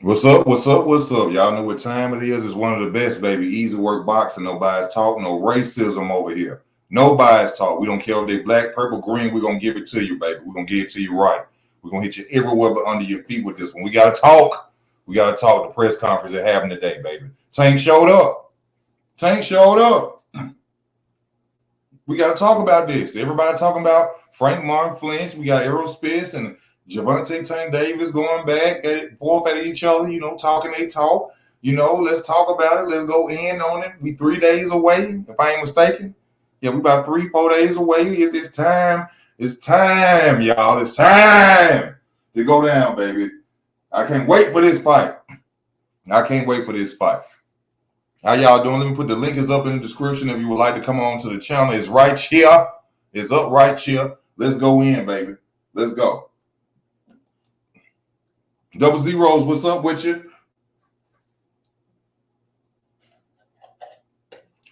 What's up? What's up? What's up? Y'all know what time it is. It's one of the best, baby. Easy work boxing. Nobody's talk. No racism over here. Nobody's talk. We don't care if they black, purple, green. We're going to give it to you, baby. We're going to give it to you right. We're going to hit you everywhere but under your feet with this one. We got to talk. We got to talk. The press conference that happened today, baby. Tank showed up. Tank showed up. We got to talk about this. Everybody talking about Frank Martin Flinch. We got Errol Spence and Javante Tank Davis going back and forth at each other, talking they talk. Let's talk about it. Let's go in on it. We 3 days away, if I ain't mistaken. Yeah, we about 3-4 days away. It's time. It's time, y'all. It's time to go down, baby. I can't wait for this fight. I can't wait for this fight. How y'all doing? Let me put the link is up in the description if you would like to come on to the channel. It's right here. It's up right here. Let's go in, baby. Let's go. Double Zeros, what's up with you?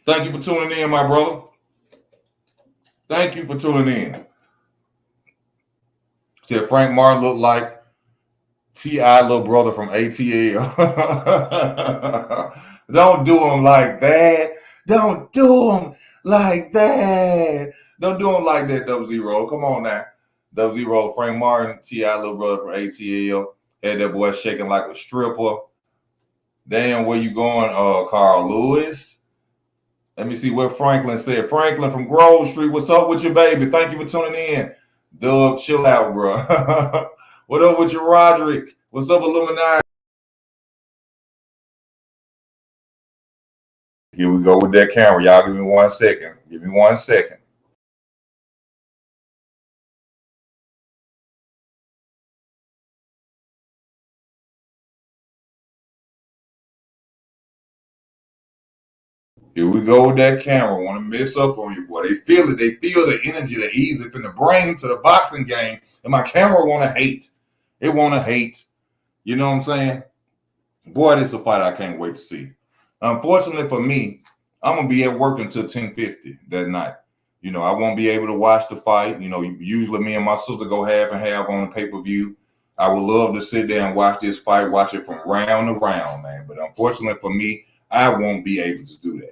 Thank you for tuning in, my brother. Thank you for tuning in. Said Frank Martin looked like T.I. little brother from ATL. Don't do him like that. Don't do him like that. Don't do him like that, Double Zero. Come on now. Double Zero, Frank Martin, T.I. little brother from ATL. Had that boy shaking like a stripper. Damn, where you going, Carl Lewis? Let me see what Franklin said. Franklin from Grove Street, what's up with you, baby? Thank you for tuning in. Doug, chill out, bro. What up with you, Roderick? What's up, Illuminati? Here we go with that camera. Y'all give me 1 second. Give me 1 second. Here we go with that camera. Want to mess up on you, boy. They feel it. They feel the energy, the ease from the brain to the boxing game. And my camera want to hate. It want to hate. You know what I'm saying? Boy, this is a fight I can't wait to see. Unfortunately for me, I'm going to be at work until 10:50 that night. I won't be able to watch the fight. Usually me and my sister go half and half on the pay-per-view. I would love to sit there and watch this fight, watch it from round to round, man. But unfortunately for me, I won't be able to do that.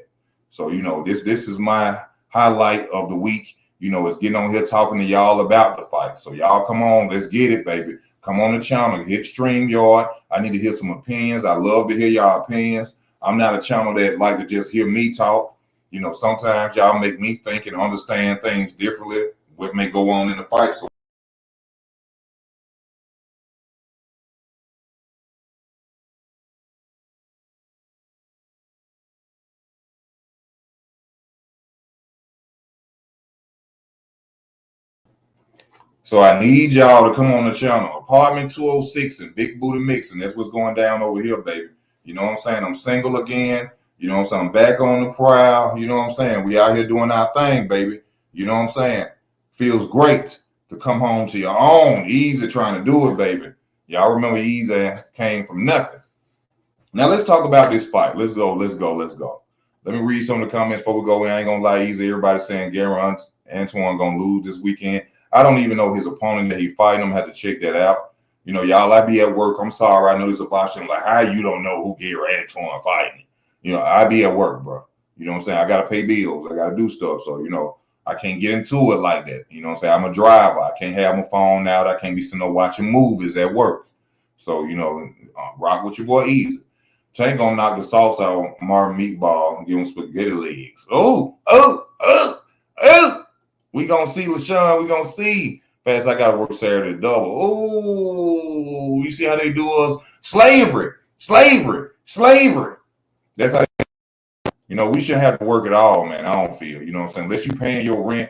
So, this is my highlight of the week. Is getting on here talking to y'all about the fight. So y'all come on, let's get it, baby. Come on the channel, hit StreamYard. I need to hear some opinions. I love to hear y'all opinions. I'm not a channel that like to just hear me talk. Sometimes y'all make me think and understand things differently, what may go on in the fight. So I need y'all to come on the channel. Apartment 206 and Big Booty Mixing. That's what's going down over here, baby. You know what I'm saying? I'm single again. You know what I'm saying? I'm back on the prowl. You know what I'm saying? We out here doing our thing, baby. You know what I'm saying? Feels great to come home to your own. Easy trying to do it, baby. Y'all remember Easy came from nothing. Now let's talk about this fight. Let's go. Let me read some of the comments before we go in. I ain't gonna lie, Easy. Everybody's saying Gary Antoine gonna lose this weekend. I don't even know his opponent that he fighting. I'm gonna have to check that out. Y'all, I be at work. I'm sorry. I know this about you. I'm like, how you don't know who Gary Antoine fighting? I be at work, bro. You know what I'm saying? I gotta pay bills. I gotta do stuff. So, I can't get into it like that. You know what I'm saying? I'm a driver. I can't have my phone out. I can't be sitting there watching movies at work. So, rock with your boy Easy. Tank gonna knock the sauce out Marvin Meatball and give him spaghetti legs. Oh. We gonna see LaShawn. We gonna see. Fast, I gotta work Saturday double. Oh, you see how they do us? Slavery. That's how we shouldn't have to work at all, man. I don't feel. You know what I'm saying? Unless you paying your rent,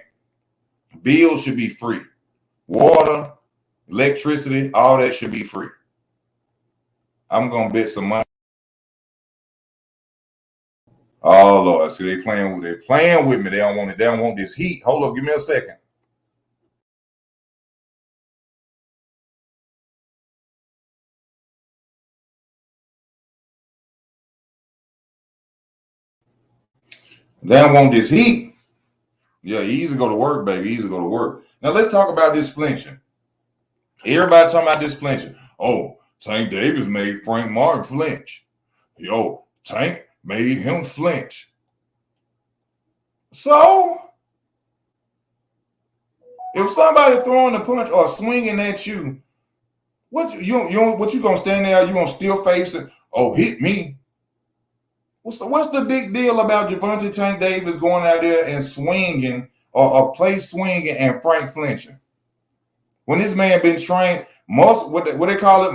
bills should be free. Water, electricity, all that should be free. I'm gonna bet some money. Oh Lord, see they playing with me. They don't want it. They don't want this heat. Hold up, give me a second. They don't want this heat. Yeah, easy go to work, baby. Easy go to work. Now let's talk about this flinching. Everybody talking about this flinching. Oh, Tank Davis made Frank Martin flinch. Yo, Tank made him flinch. So, if somebody throwing a punch or swinging at you, what you gonna stand there? You gonna still face it? Oh, hit me. What's the big deal about Gervonta Tank Davis going out there and swinging or play swinging and Frank flinching? When this man been trained muscle, what they call it,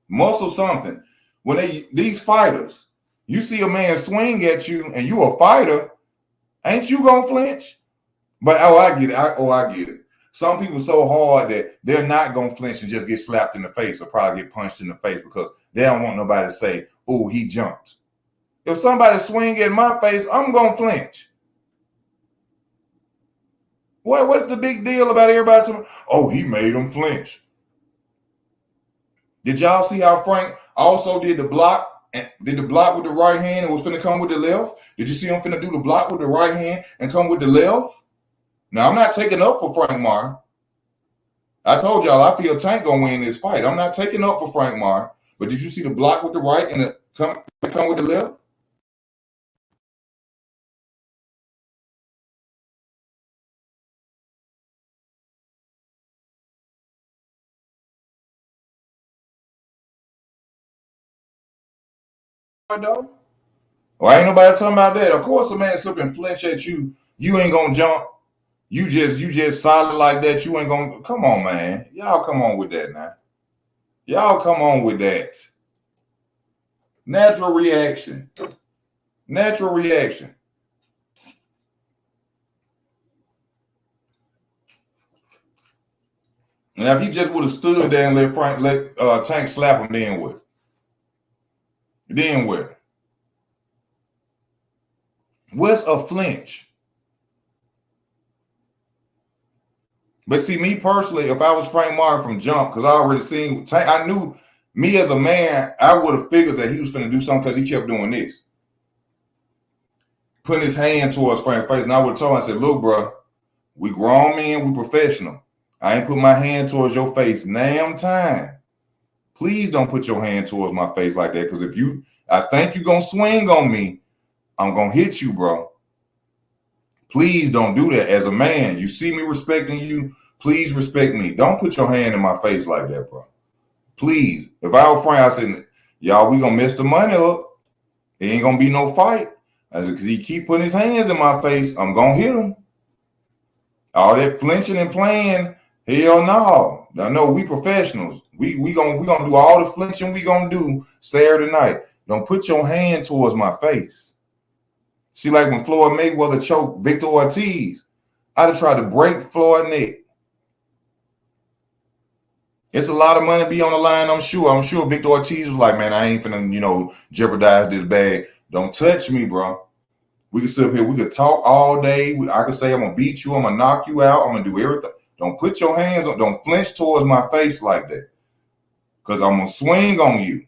muscle something. When these fighters, you see a man swing at you and you a fighter, ain't you gonna flinch? But I get it. I get it. Some people so hard that they're not gonna flinch and just get slapped in the face or probably get punched in the face because they don't want nobody to say, "Oh, he jumped." If somebody swing at my face, I'm gonna flinch. What's the big deal about everybody telling me, "Oh, he made him flinch"? Did y'all see how Frank also did the block? And did the block with the right hand and was finna come with the left? Did you see him finna do the block with the right hand and come with the left? Now, I'm not taking up for Frank Martin. I told y'all I feel Tank gonna win this fight. I'm not taking up for Frank Martin. But did you see the block with the right and the come with the left? Well, ain't nobody talking about that. Of course, a man slip and flinch at you. You ain't gonna jump. You just solid like that. You ain't gonna come on, man. Y'all come on with that now. Y'all come on with that. Natural reaction. Natural reaction. Now, if he just would have stood there and let Tank slap him, then what? Then what? What's a flinch? But see, me personally, if I was Frank Martin from jump, because I already seen Tank, I knew me as a man, I would have figured that he was finna do something because he kept doing this. Putting his hand towards Frank's face. And I would have told him, I said, look, bro, we grown men, we professional. I ain't put my hand towards your face damn time. Please don't put your hand towards my face like that. Because I think you're going to swing on me, I'm going to hit you, bro. Please don't do that as a man. You see me respecting you, please respect me. Don't put your hand in my face like that, bro. Please. If I was Frank, I said, y'all, we going to mess the money up. It ain't going to be no fight. I said, because he keep putting his hands in my face, I'm going to hit him. All that flinching and playing, hell no. I know we professionals. We gonna do all the flinching we gonna do Saturday night. Don't put your hand towards my face. See, like when Floyd Mayweather choked Victor Ortiz, I'd have tried to break Floyd's neck. It's a lot of money be on the line, I'm sure. I'm sure Victor Ortiz was like, man, I ain't finna, jeopardize this bag. Don't touch me, bro. We can sit up here, we could talk all day. I could say I'm gonna beat you, I'm gonna knock you out, I'm gonna do everything. Don't put your hands on, don't flinch towards my face like that. Because I'm gonna swing on you.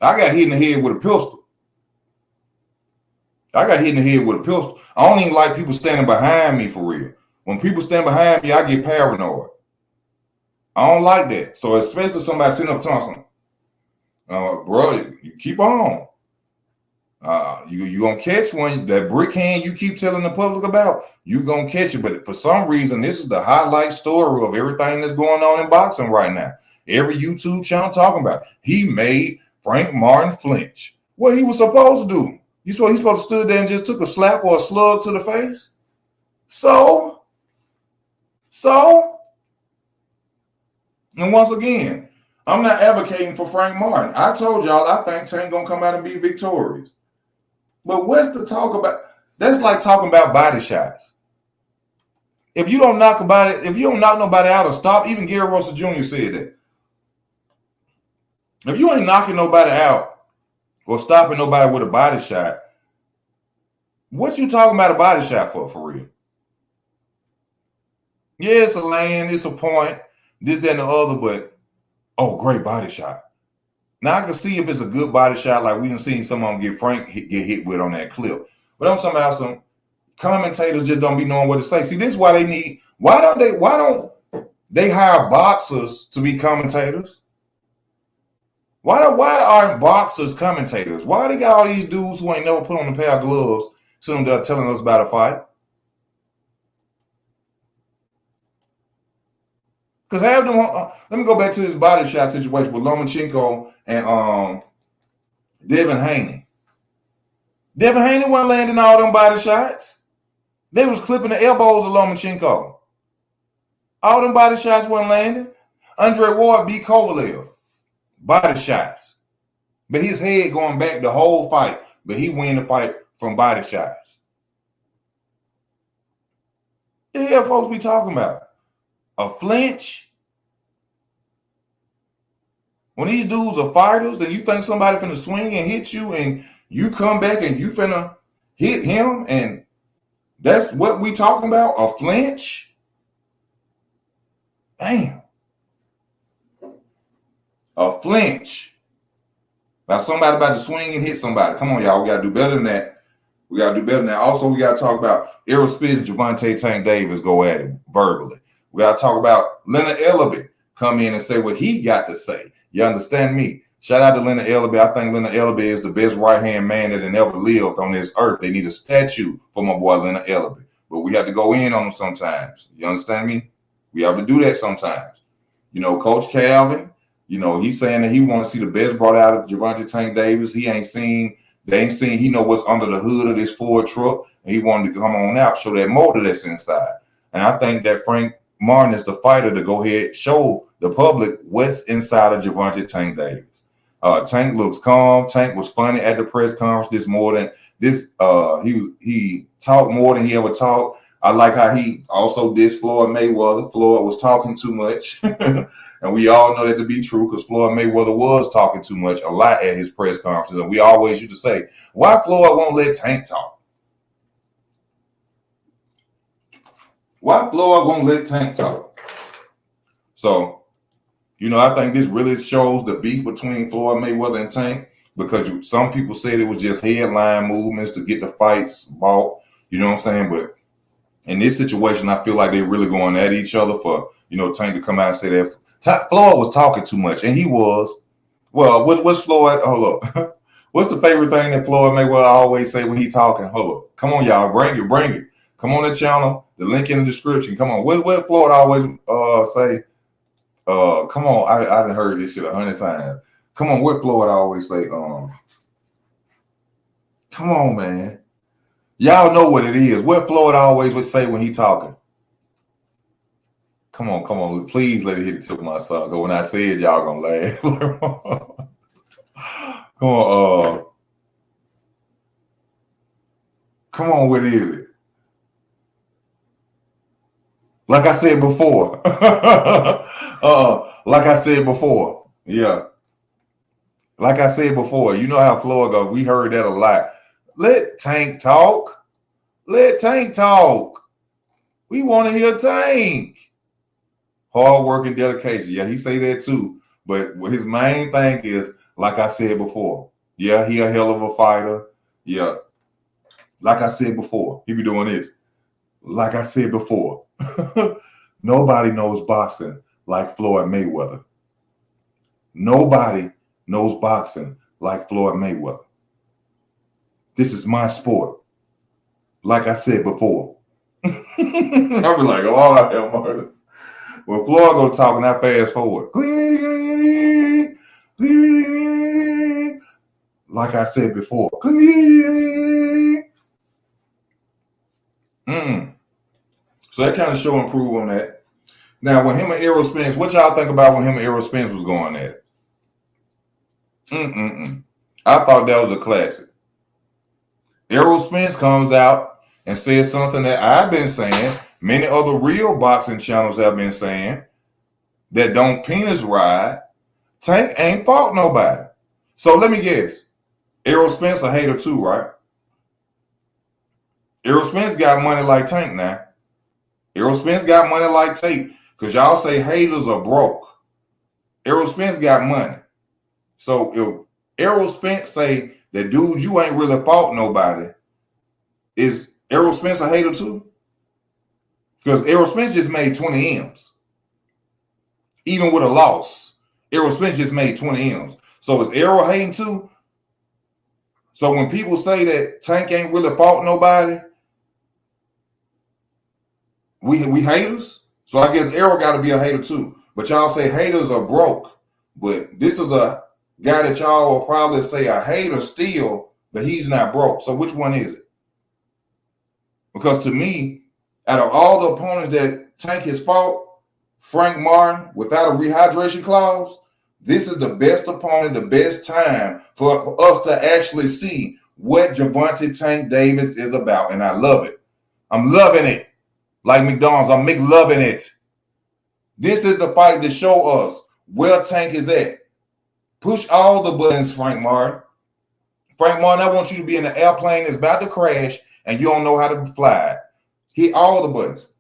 I got hit in the head with a pistol. I don't even like people standing behind me for real. When people stand behind me, I get paranoid. I don't like that. So especially somebody sitting up talking, bro, you keep on. You gonna catch one, that brick hand you keep telling the public about, you gonna catch it. But for some reason, this is the highlight story of everything that's going on in boxing right now. Every YouTube channel talking about he made Frank Martin flinch. What he was supposed to do? He's supposed to stood there and just took a slap or a slug to the face. So, and once again, I'm not advocating for Frank Martin. I told y'all I think Tank gonna come out and be victorious. But what's the talk about? That's like talking about body shots. If you don't knock nobody out or stop, even Gary Russell Jr. said that. If you ain't knocking nobody out or stopping nobody with a body shot, what you talking about a body shot for real? Yeah, it's a lane, it's a point, this, that, and the other, but great body shot. Now I can see if it's a good body shot, like we done seen some of them get hit with on that clip. But I'm talking about some commentators just don't be knowing what to say. See, this is why they need. Why don't They hire boxers to be commentators. Why aren't boxers commentators? Why they got all these dudes who ain't never put on a pair of gloves sitting there telling us about a fight? Because have them. Let me go back to this body shot situation with Lomachenko and Devin Haney. Devin Haney wasn't landing all them body shots. They was clipping the elbows of Lomachenko. All them body shots wasn't landing. Andre Ward beat Kovalev. Body shots. But his head going back the whole fight. But he win the fight from body shots. The hell folks be talking about? A flinch? When these dudes are fighters and you think somebody finna swing and hit you and you come back and you finna hit him and that's what we talking about? A flinch? Damn. A flinch. Now somebody about to swing and hit somebody. Come on, y'all. We got to do better than that. We got to do better than that. Also, we got to talk about Errol Spence and Gervonta Tank Davis go at him verbally. We got to talk about Leonard Ellaby come in and say what he got to say. You understand me? Shout out to Leonard Ellaby. I think Leonard Ellaby is the best right-hand man that had ever lived on this earth. They need a statue for my boy Leonard Ellaby. But we have to go in on him sometimes. You understand me? We have to do that sometimes. You know, Coach Calvin, you know, he's saying that he want to see the best brought out of Gervonta Tank Davis. He ain't seen, he know what's under the hood of this Ford truck. And he wanted to come on out, show that motor that's inside. And I think that Frank Martin is the fighter to go ahead, show the public what's inside of Gervonta Tank Davis. Tank looks calm. Tank was funny at the press conference this morning. He talked more than he ever talked. I like how he also dissed Floyd Mayweather. Floyd was talking too much. And we all know that to be true because Floyd Mayweather was talking too much a lot at his press conferences. And we always used to say, why Floyd won't let Tank talk? Why Floyd won't let Tank talk? So, you know, I think this really shows the beef between Floyd Mayweather and Tank because some people said it was just headline movements to get the fights bought. You know what I'm saying? But in this situation, I feel like they're really going at each other for, you know, Tank to come out and say that Floyd was talking too much. And he was. Well, what's Floyd? Hold up. What's the favorite thing that Floyd Mayweather always say when he talking? Hold up. Come on, y'all. Bring it. Come on the channel. The link in the description. Come on. What Floyd always say? Come on. I done heard this shit 100 times. Come on. What Floyd always say? Come on, man. Y'all know what it is. What Floyd always would say when he talking. Come on. Please let it hit the tip of my son. Because when I say it, y'all gonna laugh. Come on. Come on, what is it? Like I said before. Like I said before. Yeah. Like I said before. You know how Floyd goes. We heard that a lot. Let Tank talk. Let Tank talk. We want to hear Tank. Hard work and dedication. Yeah, he say that too. But his main thing is, like I said before. Yeah, he a hell of a fighter. Yeah. Like I said before. He be doing this. Like I said before. Nobody knows boxing like Floyd Mayweather. Nobody knows boxing like Floyd Mayweather. This is my sport. Like I said before. I'll be like, oh, hell, murder. When Floyd go talking, I fast forward. Like I said before. So that kind of show and prove on that. Now, when him and Errol Spence, what y'all think about when him and Errol Spence was going at it? I thought that was a classic. Errol Spence comes out and says something that I've been saying, many other real boxing channels have been saying, that don't penis ride. Tank ain't fought nobody. So let me guess. Errol Spence a hater too, right? Errol Spence got money like Tank now. Errol Spence got money like Tate. Because y'all say haters are broke. Errol Spence got money. So if Errol Spence say that, dude, you ain't really fought nobody, is Errol Spence a hater too? Because Errol Spence just made 20 M's. even with a loss. Errol Spence just made 20 M's. So is Errol hating too? So when people say that Tank ain't really fought nobody, we haters. So I guess Errol got to be a hater too. But y'all say haters are broke. But this is a guy that y'all will probably say a hater still, but he's not broke. So which one is it? Because to me, out of all the opponents that Tank has fought, Frank Martin, without a rehydration clause, this is the best opponent, the best time for us to actually see what Gervonta Tank Davis is about. And I love it. I'm loving it. Like McDonald's, I'm McLoving it. This is the fight to show us where Tank is at. Push all the buttons, Frank Martin. Frank Martin, I want you to be in an airplane that's about to crash and you don't know how to fly. Hit all the buttons.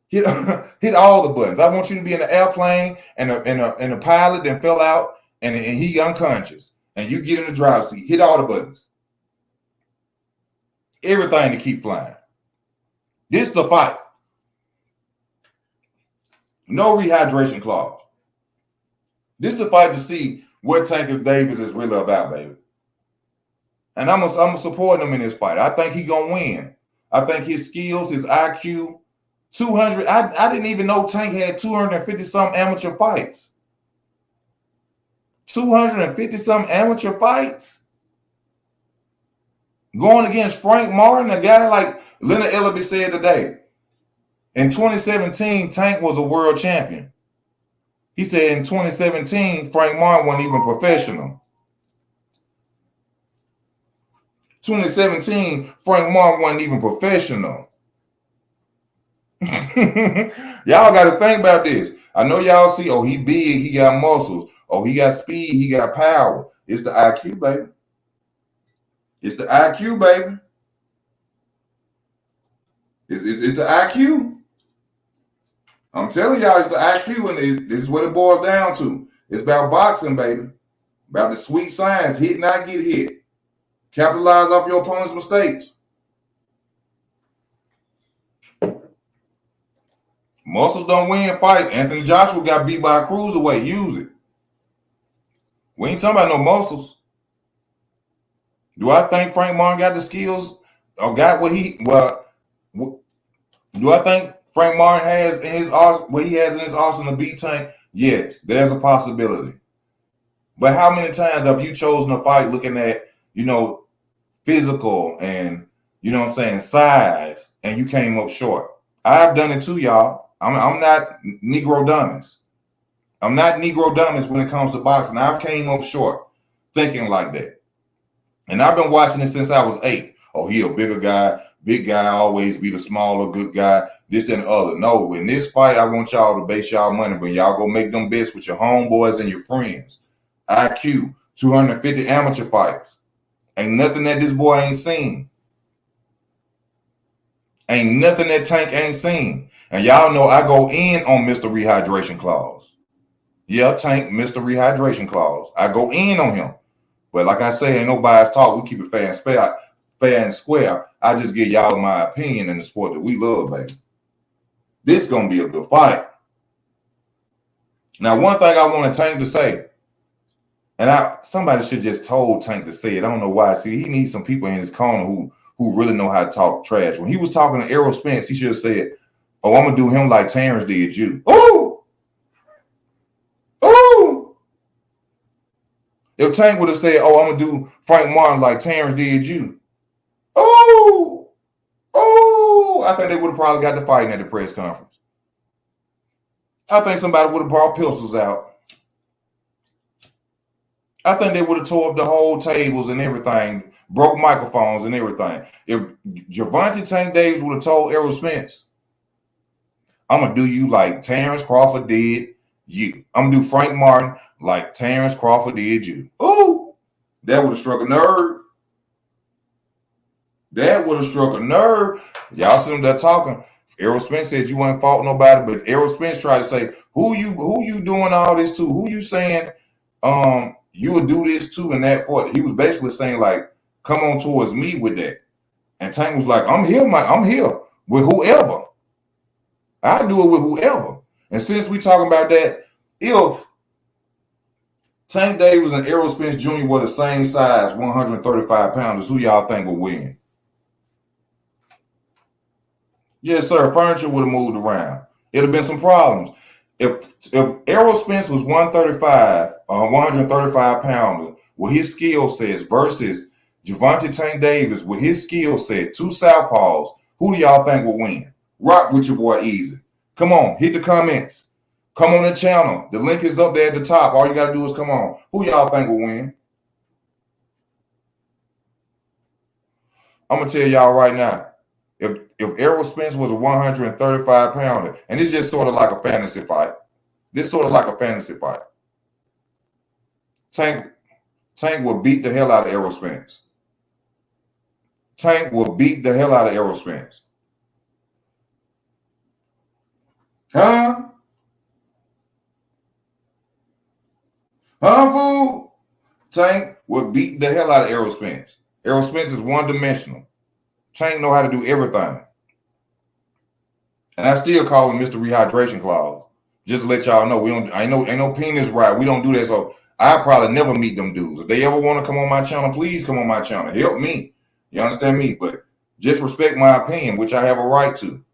Hit all the buttons. I want you to be in an airplane and a pilot then fell out and he unconscious. And you get in the driver's seat. Hit all the buttons. Everything to keep flying. This is the fight. No rehydration clause. This is the fight to see what Tank Davis is really about, baby. And I'm supporting him in this fight. I think he's going to win. I think his skills, his IQ, 200. I didn't even know Tank had 250-some amateur fights. 250-some amateur fights? Going against Frank Martin, a guy like Leonard Ellaby said today. In 2017, Tank was a world champion. He said in 2017, Frank Martin wasn't even professional. 2017, Frank Martin wasn't even professional. Y'all got to think about this. I know y'all see, oh, he big, he got muscles. Oh, he got speed, he got power. It's the IQ, baby. It's the IQ, baby. It's the IQ. I'm telling y'all, it's the IQ, and this is what it boils down to. It's about boxing, baby. About the sweet science. Hit, not get hit. Capitalize off your opponent's mistakes. Muscles don't win fights. Anthony Joshua got beat by a cruiserweight. Use it. We ain't talking about no muscles. Do I think Frank Martin got the skills or got what he do I think Frank Martin has in his what he has in his arsenal to beat Tank? Yes, there's a possibility. But how many times have you chosen to fight looking at, physical and, size, and you came up short? I've done it too, y'all. I'm not Negro dummies. I'm not Negro dummies when it comes to boxing. I've came up short thinking like that. And I've been watching it since I was 8. Oh, he a bigger guy. Big guy always be the smaller good guy. This and the other. No, in this fight, I want y'all to base y'all money, but y'all go make them bets with your homeboys and your friends. IQ, 250 amateur fights. Ain't nothing that this boy ain't seen. Ain't nothing that Tank ain't seen. And y'all know I go in on Mr. Rehydration Clause. Yeah, Tank, Mr. Rehydration Clause. I go in on him. But like I say, ain't no bias talk. We keep it fair and square. I just give y'all my opinion in the sport that we love, baby. This is going to be a good fight. Now, one thing I want Tank to say, and somebody should just told Tank to say it. I don't know why. See, he needs some people in his corner who really know how to talk trash. When he was talking to Errol Spence, he should have said, oh, I'm going to do him like Terrence did you. Ooh! Ooh! If Tank would have said, oh, I'm going to do Frank Martin like Terrence did you. Oh! Oh! I think they would have probably got to fighting at the press conference. I think somebody would have brought pistols out. I think they would have tore up the whole tables and everything, broke microphones and everything. If Gervonta Tank Davis would have told Errol Spence, I'm going to do you like Terrence Crawford did you. I'm going to do Frank Martin like Terrence Crawford did you. Oh, that would have struck a nerve. That would have struck a nerve. Y'all see them there talking. Errol Spence said you wouldn't fought nobody, but Errol Spence tried to say, who you doing all this to? Who you saying you would do this to and that for? He was basically saying, like, come on towards me with that. And Tank was like, I'm here with whoever. I do it with whoever. And since we talking about that, if Tank Davis and Errol Spence Jr. were the same size, 135 pounders, who y'all think would win? Yes, sir. Furniture would have moved around. It'd have been some problems. If Errol Spence was 135, 135 pounder with his skill sets versus Gervonta Tank Davis with his skill set, two southpaws, who do y'all think will win? Rock with your boy Easy. Come on, hit the comments. Come on the channel. The link is up there at the top. All you got to do is come on. Who y'all think will win? I'm going to tell y'all right now. If Errol Spence was a 135 pounder, and it's just sort of like a fantasy fight. This sort of like a fantasy fight. Tank will beat the hell out of Errol Spence. Tank will beat the hell out of Errol Spence. Huh? Huh, fool? Tank will beat the hell out of Errol Spence. Errol Spence is one-dimensional. Tank know how to do everything. And I still call him Mr. Rehydration Clause. Just to let y'all know, we don't. Ain't no penis right. We don't do that. So I probably never meet them dudes. If they ever want to come on my channel, please come on my channel. Help me. You understand me? But just respect my opinion, which I have a right to.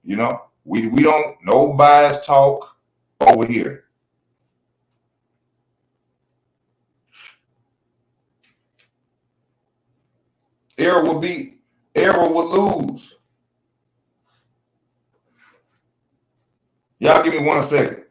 You know, we don't no bias talk over here. Errol would lose. Y'all give me 1 second.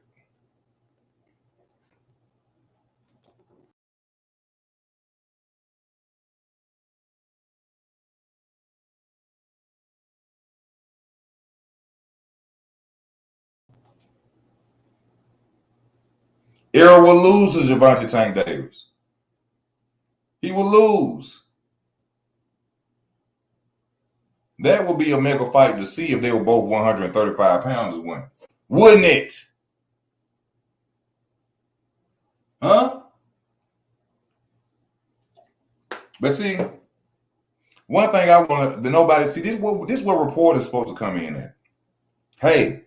Errol will lose to Gervonta Tank Davis. He will lose. That would be a mega fight to see if they were both 135 pounders winning. Wouldn't it? Huh? But see, one thing I want to nobody see this what reporters supposed to come in at. Hey,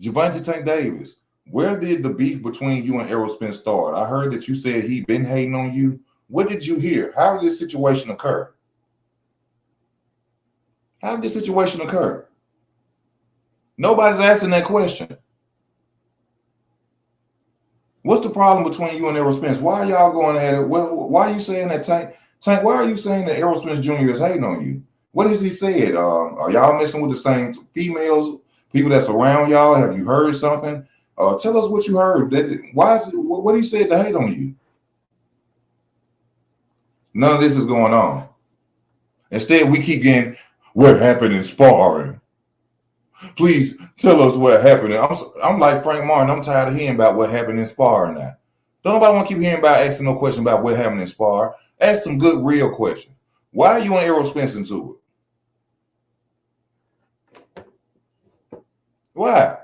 Gervonta Tank Davis, where did the beef between you and Errol Spence start? I heard that you said he been hating on you. What did you hear? How did this situation occur? How did this situation occur? Nobody's asking that question. What's the problem between you and Errol Spence? Why are y'all going at it? Why are you saying that Tank, why are you saying that Errol Spence Jr. is hating on you? What has he said? Are y'all messing with the same females, people that's around y'all? Have you heard something? Tell us what you heard. Why is it, what he said to hate on you? None of this is going on. Instead, we keep getting what happened in sparring. Please tell us what happened. I'm like Frank Martin. I'm tired of hearing about what happened in sparring now. Don't nobody want to keep hearing about asking no question about what happened in sparring. Ask some good, real questions. Why are you and Errol Spence into it? Why?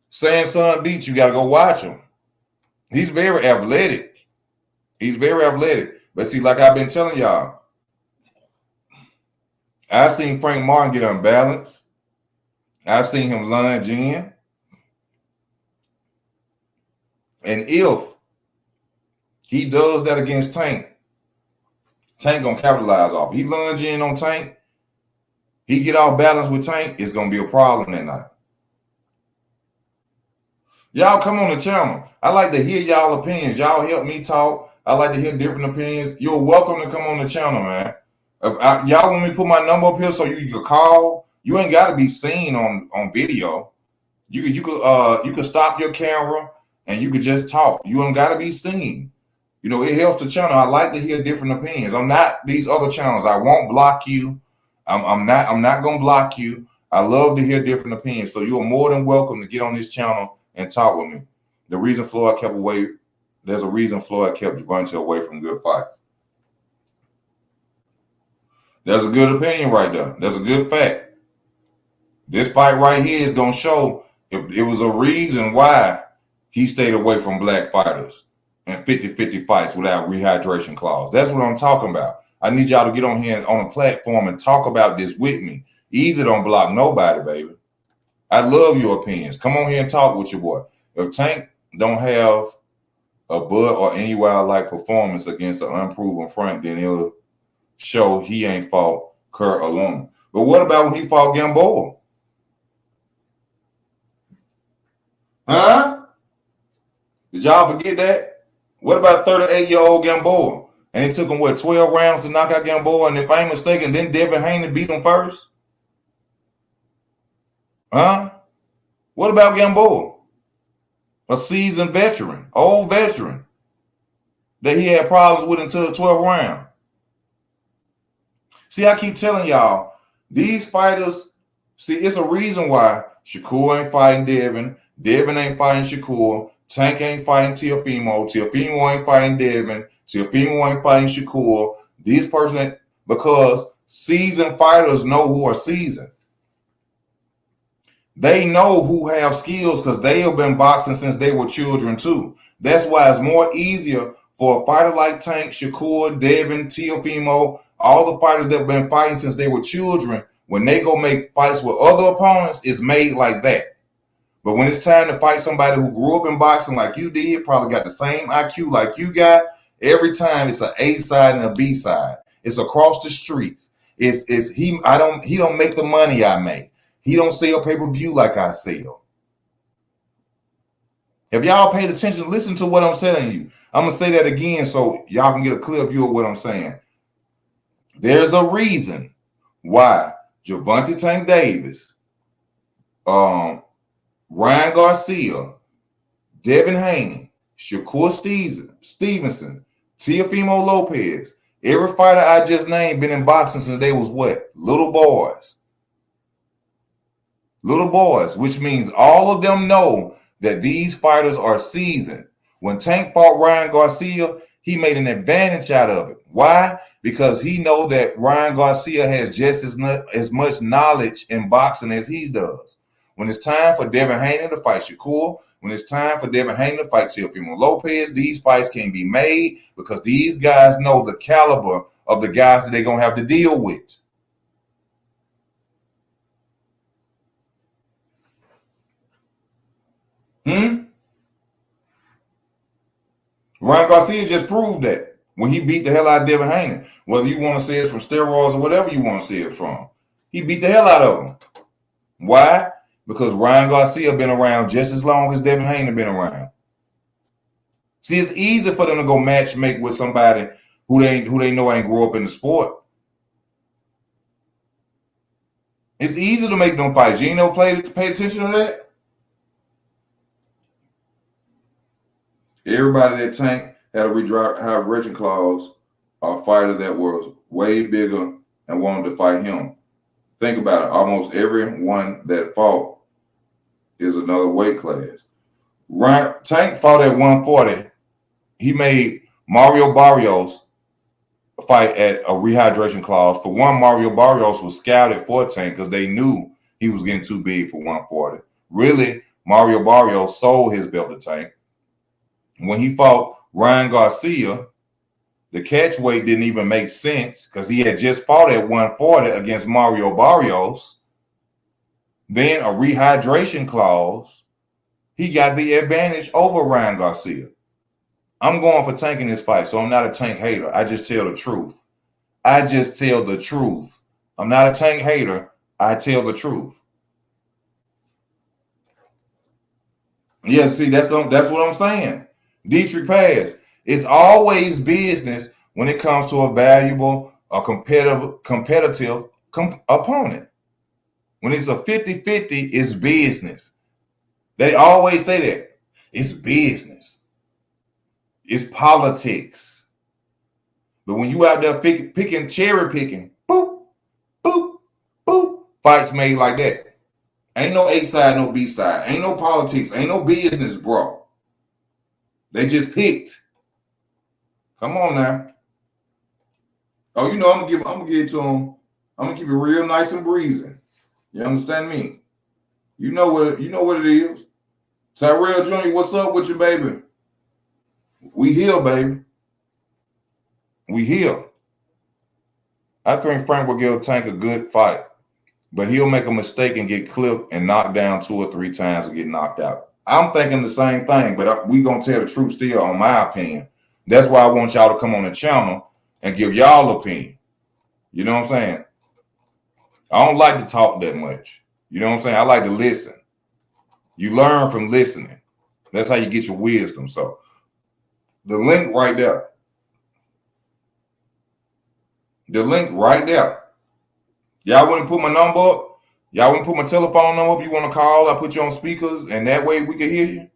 Saying son beats you, got to go watch him. He's very athletic. He's very athletic. But see, like I've been telling y'all, I've seen Frank Martin get unbalanced. I've seen him lunge in. And if he does that against Tank gonna capitalize off. He lunge in on Tank, he get off balance with Tank, it's gonna be a problem that night. Y'all come on the channel. I like to hear y'all opinions. Y'all help me talk. I like to hear different opinions. You're welcome to come on the channel, man. If y'all want me to put my number up here so you can call, you ain't got to be seen on video. You could stop your camera and you could just talk. You ain't got to be seen. You know, it helps the channel. I like to hear different opinions. I'm not these other channels. I won't block you. I'm not gonna block you. I love to hear different opinions. So you're more than welcome to get on this channel and talk with me. The reason Floyd kept away, there's a reason Floyd kept Gervonta away from good fights. There's a good opinion right there. There's a good fact. This fight right here is gonna show if it was a reason why he stayed away from black fighters and 50-50 fights without rehydration clause. That's what I'm talking about. I need y'all to get on here on a platform and talk about this with me. Easy don't block nobody, baby. I love your opinions. Come on here and talk with your boy. If Tank don't have a Bud or any wild-like performance against an unproven front, then he'll show he ain't fought Kurt alone. But what about when he fought Gamboa? Huh? Did y'all forget that? What about 38-year-old Gamboa? And it took him, 12 rounds to knock out Gamboa? And if I ain't mistaken, didn't Devin Haney beat him first? Huh? What about Gamboa? A seasoned veteran, old veteran, that he had problems with until the 12th round. See, I keep telling y'all, these fighters, see, it's a reason why Shakur ain't fighting Devin, Devin ain't fighting Shakur, Tank ain't fighting Teofimo, Teofimo ain't fighting Devin, Teofimo ain't fighting Shakur. These person, because seasoned fighters know who are seasoned. They know who have skills because they have been boxing since they were children too. That's why it's more easier for a fighter like Tank, Shakur, Devin, Teofimo, all the fighters that have been fighting since they were children. When they go make fights with other opponents, it's made like that. But when it's time to fight somebody who grew up in boxing like you did, probably got the same IQ like you got, every time it's an A side and a B side. It's across the streets. He don't make the money I make. He don't sell pay-per-view like I sell. If y'all paid attention, listen to what I'm telling you. I'm going to say that again so y'all can get a clear view of what I'm saying. There's a reason why Gervonta Tank Davis, Ryan Garcia, Devin Haney, Shakur Stevenson, Teofimo Lopez, every fighter I just named been in boxing since they was what? Little boys. Little boys, which means all of them know that these fighters are seasoned. When Tank fought Ryan Garcia, he made an advantage out of it. Why? Because he know that Ryan Garcia has just as much knowledge in boxing as he does. When it's time for Devin Haney to fight Shakur, when it's time for Devin Haney to fight Teofimo Lopez, these fights can be made because these guys know the caliber of the guys that they're going to have to deal with. Ryan Garcia just proved that when he beat the hell out of Devin Haney. Whether you want to say it's from steroids or whatever you want to say it from, he beat the hell out of him. Why? Because Ryan Garcia been around just as long as Devin Haney been around. See, it's easy for them to go matchmake with somebody who they know ain't grew up in the sport. It's easy to make them fight. You ain't pay attention to that? Everybody that Tank had a retraction clause, a fighter that was way bigger and wanted to fight him. Think about it. Almost everyone that fought is another weight class. Tank fought at 140. He made Mario Barrios fight at a rehydration clause. For one, Mario Barrios was scouted for Tank because they knew he was getting too big for 140. Really, Mario Barrios sold his belt to Tank. When he fought Ryan Garcia, the catch weight didn't even make sense because he had just fought at 140 against Mario Barrios. Then a rehydration clause, he got the advantage over Ryan Garcia. I'm going for Tank in this fight, so I'm not a Tank hater. I just tell the truth. I just tell the truth. I'm not a Tank hater. I tell the truth. Yeah, see, that's what I'm saying. Dietrich Pass. It's always business when it comes to a valuable, a competitive opponent. When it's a 50-50, it's business. They always say that. It's business. It's politics. But when you out there picking, cherry picking, boop, boop, boop, fights made like that. Ain't no A side, no B side. Ain't no politics. Ain't no business, bro. They just picked. Come on now. Oh, you know I'm gonna give it to them. I'm gonna keep it real nice and breezy. You understand me? You know what it is. Tyrell Jr., what's up with you, baby? We here, baby. We here. I think Frank will give Tank a good fight, but he'll make a mistake and get clipped and knocked down 2 or 3 times and get knocked out. I'm thinking the same thing, but we gonna tell the truth still, on my opinion. That's why I want y'all to come on the channel and give y'all opinion. You know what I'm saying? I don't like to talk that much. You know what I'm saying? I like to listen. You learn from listening. That's how you get your wisdom. So the link right there. The link right there. Y'all wouldn't put my number up? Y'all wouldn't put my telephone number up? You want to call? I put you on speakers, and that way we can hear you.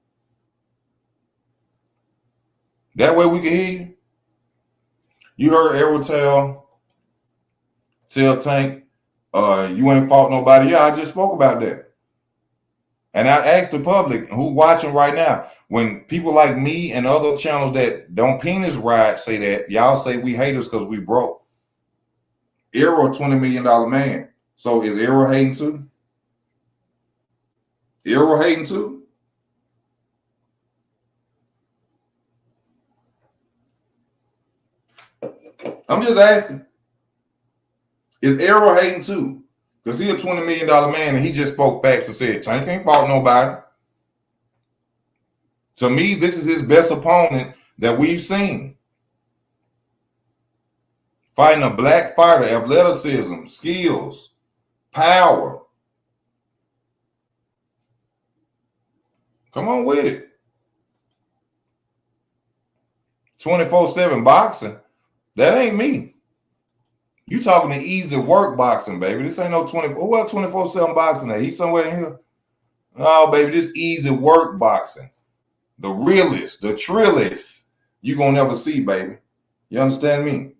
That way we can hear you. You heard Errol tell Tank, you ain't fought nobody. Yeah, I just spoke about that. And I asked the public who watching right now, when people like me and other channels that don't penis ride say that, y'all say we haters because we broke. Errol, $20 million man. So is Errol hating too? Errol hating too? I'm just asking. Is Errol hating too? Because he a $20 million man and he just spoke facts and said, Tank ain't fought nobody. To me, this is his best opponent that we've seen. Fighting a black fighter, athleticism, skills, power. Come on with it. 24/7 boxing. That ain't me. You talking to easy work boxing, baby. This ain't no 24. Who else 24/7 boxing at? He's somewhere in here. No, baby, this easy work boxing. The realest, the trillest, you gonna never see, baby. You understand me?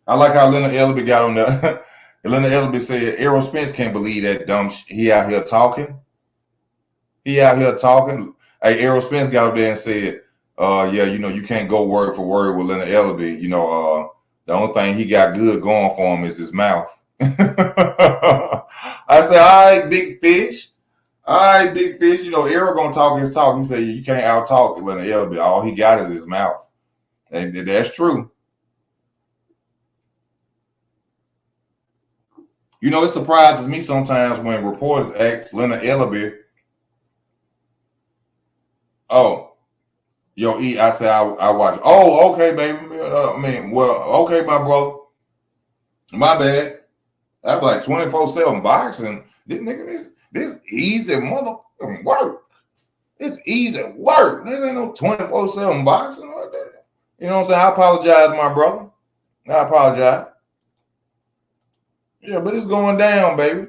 I like how Leonard Ellerby got on there. Leonard Ellerby said, Errol Spence can't believe that dumb he out here talking. He out here talking. Hey, Errol Spence got up there and said, yeah, you know, you can't go word for word with Leonard Ellerby. You know, the only thing he got good going for him is his mouth. I said, all right, big fish. All right, big fish. You know, Errol gonna talk his talk. He said, you can't out talk Leonard Ellerby. All he got is his mouth. And that's true. You know, it surprises me sometimes when reporters ask Leonard Ellerby, oh, yo, E, I say I watch. Oh, okay, baby. Okay, my brother. My bad. I'm like 24/7 boxing. This nigga, this easy motherfucking work. It's easy work. This ain't no 24/7 boxing. You know what I'm saying? I apologize, my brother. I apologize. Yeah, but it's going down, baby.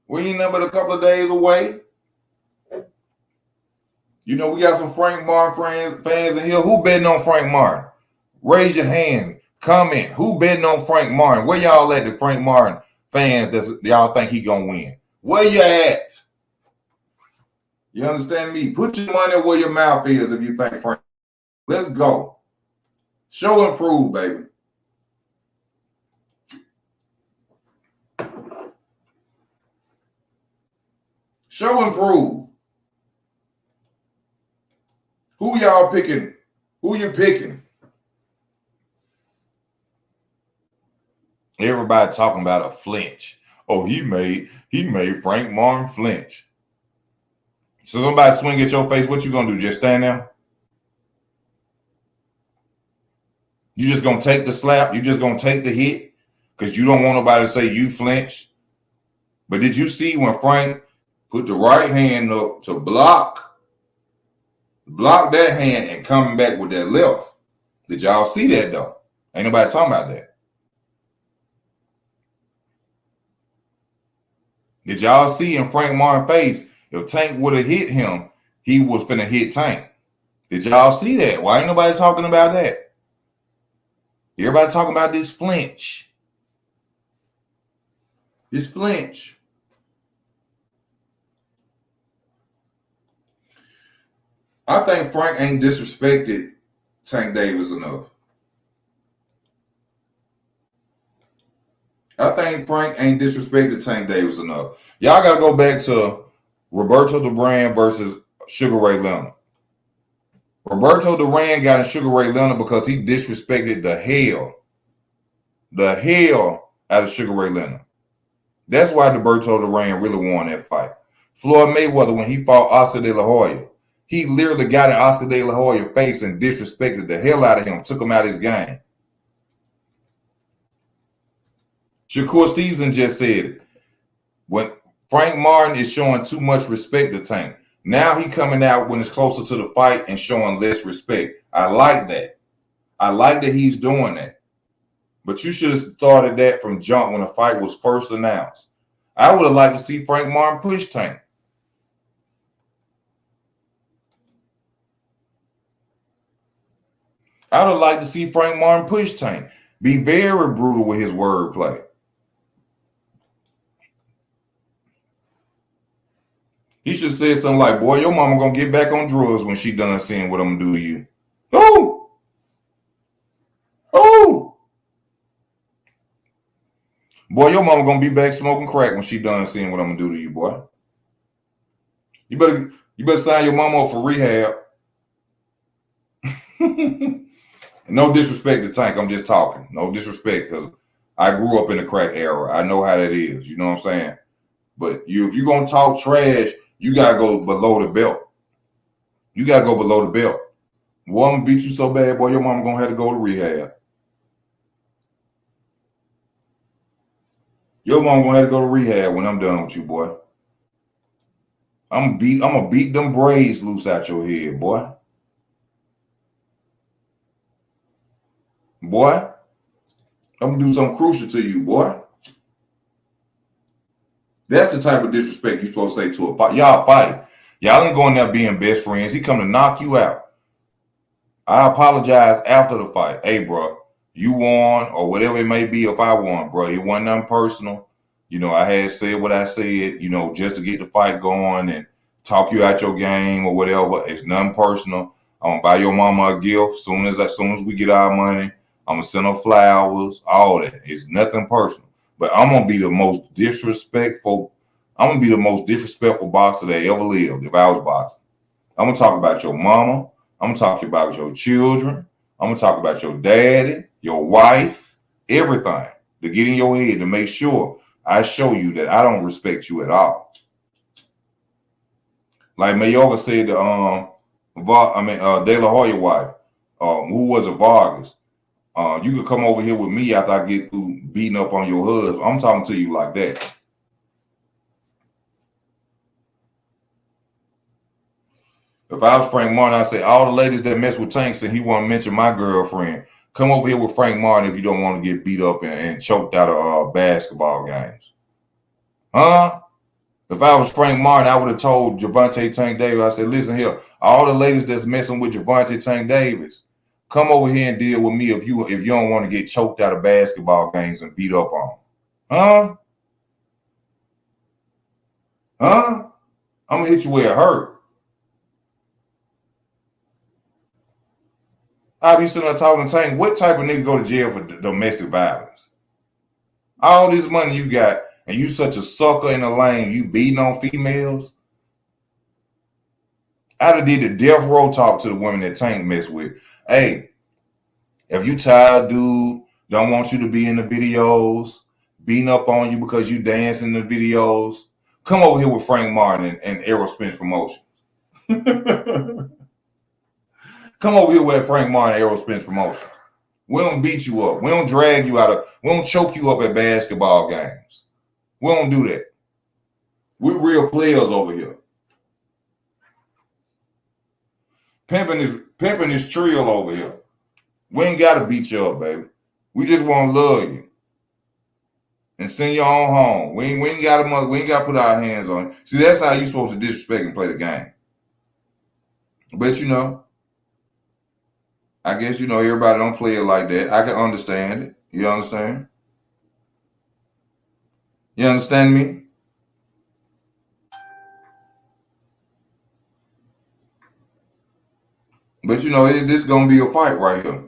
We ain't nothing but a couple of days away. You know, we got some Frank Martin fans in here. Who betting on Frank Martin? Raise your hand. Comment. Who betting on Frank Martin? Where y'all at, the Frank Martin fans that y'all think he gonna win? Where you at? You understand me? Put your money where your mouth is if you think Frank. Let's go. Show and prove, baby. Show and prove. Who y'all picking? Who you picking? Everybody talking about a flinch. Oh, he made Frank Martin flinch. So somebody swing at your face, what you gonna do? Just stand there? You just gonna take the slap? You just gonna take the hit? Because you don't want nobody to say you flinch. But did you see when Frank put the right hand up to block that hand and coming back with that left? Did y'all see that though? Ain't nobody talking about that. Did y'all see in Frank Martin's face, if Tank would have hit him, he was finna hit Tank? Did y'all see that? Why ain't nobody talking about that? Everybody talking about this flinch. This flinch. I think Frank ain't disrespected Tank Davis enough. I think Frank ain't disrespected Tank Davis enough. Y'all got to go back to Roberto Duran versus Sugar Ray Leonard. Roberto Duran got in Sugar Ray Leonard because he disrespected the hell the hell out of Sugar Ray Leonard. That's why Roberto Duran really won that fight. Floyd Mayweather, when he fought Oscar De La Hoya, he literally got in Oscar De La Hoya's face and disrespected the hell out of him, took him out of his game. Shakur Stevenson just said it. When Frank Martin is showing too much respect to Tank. Now he coming out when it's closer to the fight and showing less respect. I like that. I like that he's doing that. But you should have started that from jump when the fight was first announced. I would have liked to see Frank Martin push Tank. I would have liked to see Frank Martin push Tank. Be very brutal with his wordplay. He should have said something like, boy, your mama gonna get back on drugs when she done seeing what I'm gonna do to you. Oh! Oh! Boy, your mama gonna be back smoking crack when she done seeing what I'm gonna do to you, boy. You better sign your mama up for rehab. No disrespect to Tank, I'm just talking. No disrespect, because I grew up in the crack era. I know how that is, you know what I'm saying? But if you're gonna talk trash, you gotta go below the belt. You gotta go below the belt. Boy, I'm gonna beat you so bad, boy, your mama gonna have to go to rehab. Your mama gonna have to go to rehab when I'm done with you, boy. I'm gonna beat them braids loose out your head, boy. Boy, I'm gonna do something crucial to you, boy. That's the type of disrespect you're supposed to say to a fight. Y'all fight. Y'all ain't going there being best friends. He come to knock you out. I apologize after the fight. Hey, bro, you won or whatever it may be if I won, bro. It wasn't nothing personal. You know, I had said what I said, you know, just to get the fight going and talk you out your game or whatever. It's nothing personal. I'm going to buy your mama a gift as soon as we get our money. I'm going to send her flowers, all that. It's nothing personal. But I'm going to be the most disrespectful. I'm going to be the most disrespectful boxer that ever lived if I was boxing. I'm going to talk about your mama. I'm going to talk about your children. I'm going to talk about your daddy, your wife, everything to get in your head to make sure I show you that I don't respect you at all. Like Mayoga said to De La Hoya wife, who was a Vargas. You could come over here with me after I get through beating up on your husband. I'm talking to you like that. If I was Frank Martin, I'd say all the ladies that mess with Tanks and he want to mention my girlfriend, come over here with Frank Martin if you don't want to get beat up and choked out of basketball games. Huh? If I was Frank Martin, I would have told Gervonta Tank Davis, I said, listen here, all the ladies that's messing with Gervonta Tank Davis, come over here and deal with me if you don't want to get choked out of basketball games and beat up on. Huh? Huh? I'm going to hit you where it hurt. I be sitting there talking to Tank, what type of nigga go to jail for domestic violence? All this money you got, and you such a sucker in the lane, you beating on females? I'd have did the death row talk to the women that Tank messed with. Hey, if you tired, dude, don't want you to be in the videos, beating up on you because you dance in the videos, come over here with Frank Martin and Errol Spence Promotions. Come over here with Frank Martin and Errol Spence Promotions. We don't beat you up. We don't drag you we don't choke you up at basketball games. We don't do that. We're real players over here. Pimping is trill over here. We ain't got to beat you up, baby. We just want to love you and send you on home. We ain't got to put our hands on you. See, that's how you're supposed to disrespect and play the game. But you know, I guess you know everybody don't play it like that. I can understand it. You understand? You understand me? But you know, this gonna be a fight right here.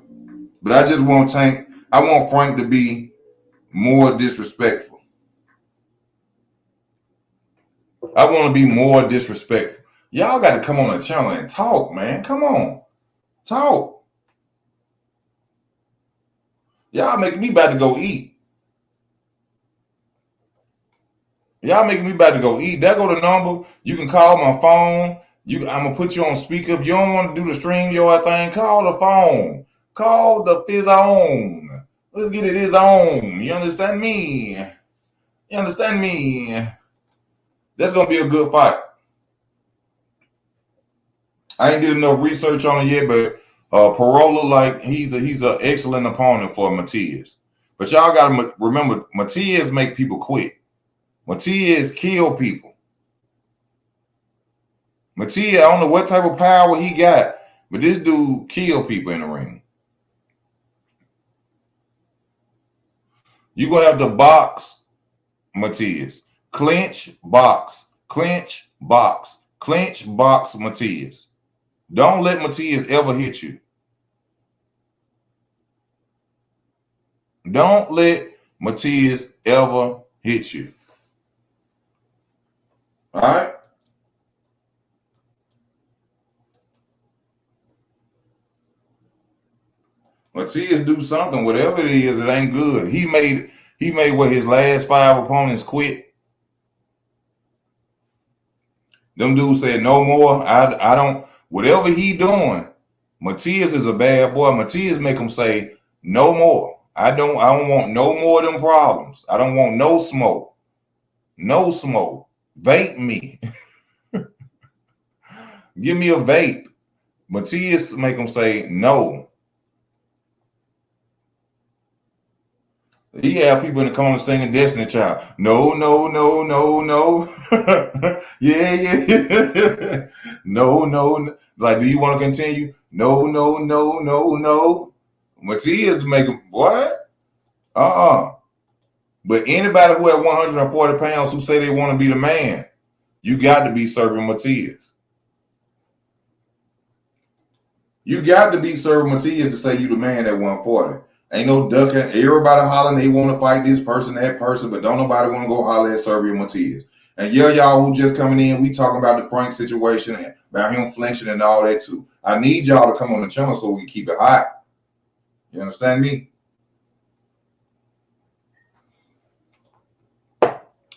But I just want I want Frank to be more disrespectful. I want to be more disrespectful. Y'all got to come on the channel and talk, man. Come on. Talk. Y'all making me about to go eat. Y'all making me about to go eat. There go the number. You can call my phone. I'm gonna put you on speaker. If you don't want to do the stream your thing, call the phone. Call the fizz on. Let's get it his on. You understand me? You understand me? That's gonna be a good fight. I ain't did enough research on it yet, but Paro look like he's an excellent opponent for Matias. But y'all gotta remember, Matias make people quit. Matias kill people. Matias, I don't know what type of power he got, but this dude kill people in the ring. You gonna have to box Matias. Clinch, box. Clinch, box. Clinch, box Matias. Don't let Matias ever hit you. Don't let Matias ever hit you. All right? Matias do something, whatever it is, it ain't good. He made what his last 5 opponents quit. Them dudes said no more. I don't. Whatever he doing, Matias is a bad boy. Matias make him say no more. I don't want no more of them problems. I don't want no smoke. No smoke. Vape me. Give me a vape. Matias make him say no. He had people in the corner singing Destiny Child. No, no, no, no, no. Yeah, yeah. No, no, no. Like, do you want to continue? No, no, no, no, no. Matias make him, what? But anybody who at 140 pounds who say they want to be the man, you got to be serving Matias. You got to be serving Matias to say you the man at 140. Ain't no ducking. Everybody hollering they want to fight this person, that person, but don't nobody want to go holler at Serbia Matias. And yeah, y'all who just coming in, we talking about the Frank situation and about him flinching and all that too. I need y'all to come on the channel so we can keep it hot. You understand me?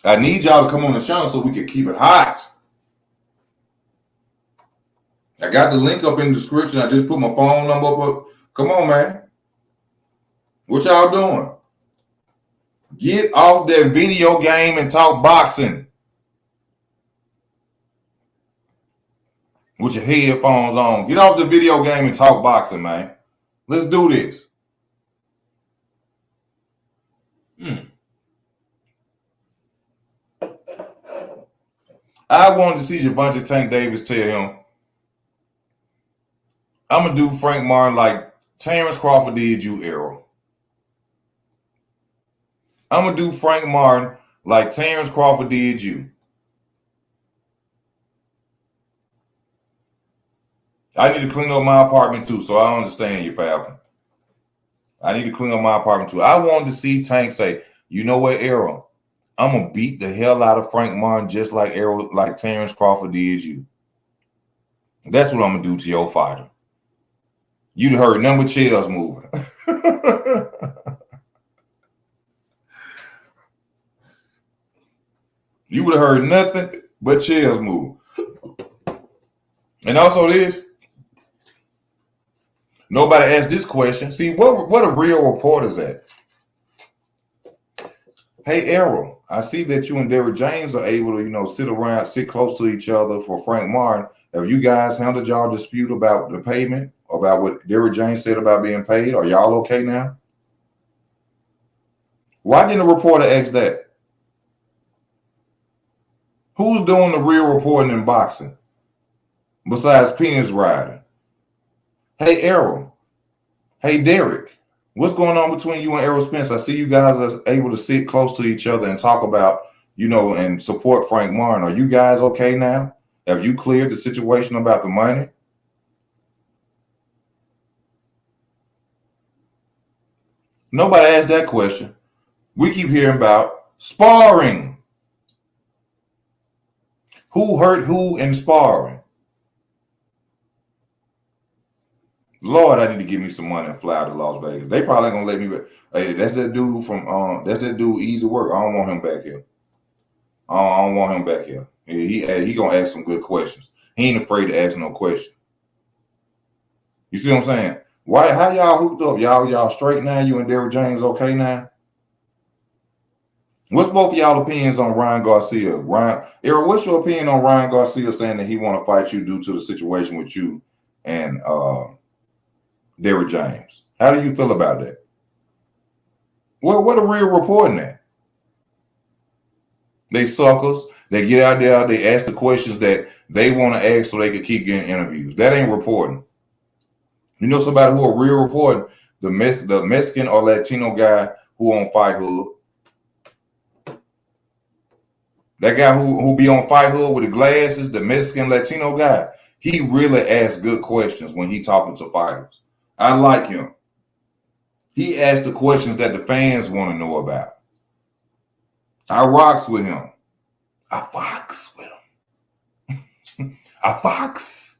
I need y'all to come on the channel so we can keep it hot. I got the link up in the description. I just put my phone number up. Come on, man. What y'all doing? Get off that video game and talk boxing with your headphones on. Get off the video game and talk boxing, man. Let's do this. I wanted to see Gervonta Tank Davis tell him, I'm going to do Frank Martin like Terrence Crawford did you, Errol. I'm going to do Frank Martin like Terrence Crawford did you. I need to clean up my apartment too, so I understand you, Falcon. I need to clean up my apartment too. I wanted to see Tank say, you know what, Errol? I'm going to beat the hell out of Frank Martin just like Errol, like Terrence Crawford did you. That's what I'm going to do to your fighter. You'd heard number chairs moving. You would have heard nothing but chairs move. And also this, nobody asked this question. See, what a real reporter's at. Hey, Errol, I see that you and Derrick James are able to, sit close to each other for Frank Martin. Have you guys handled y'all dispute about the payment, about what Derrick James said about being paid? Are y'all okay now? Why didn't the reporter ask that? Who's doing the real reporting in boxing besides penis riding? Hey, Errol. Hey, Derrick. What's going on between you and Errol Spence? I see you guys are able to sit close to each other and talk about, and support Frank Martin. Are you guys okay now? Have you cleared the situation about the money? Nobody asked that question. We keep hearing about sparring. Who hurt who in sparring? Lord, I need to give me some money and fly out to Las Vegas. They probably ain't gonna let me back. Hey, that's that dude from that's that dude Easy Work. I don't want him back here. I don't want him back here. He gonna ask some good questions. He ain't afraid to ask no question. You see what I'm saying? Why? How y'all hooked up? Y'all straight now? You and Derrick James okay now? What's both of y'all opinions on Ryan Garcia? Errol, what's your opinion on Ryan Garcia saying that he want to fight you due to the situation with you and Derrick James? How do you feel about that? Well, what a real reporting that. They suckers. They get out there. They ask the questions that they want to ask so they can keep getting interviews. That ain't reporting. You know somebody who a real reporting? The Mexican or Latino guy who on Fight Hood. That guy who be on Fight Hood with the glasses, the Mexican Latino guy, he really asks good questions when he talking to fighters. I like him. He asks the questions that the fans want to know about. I rocks with him. I fox with him. I fox.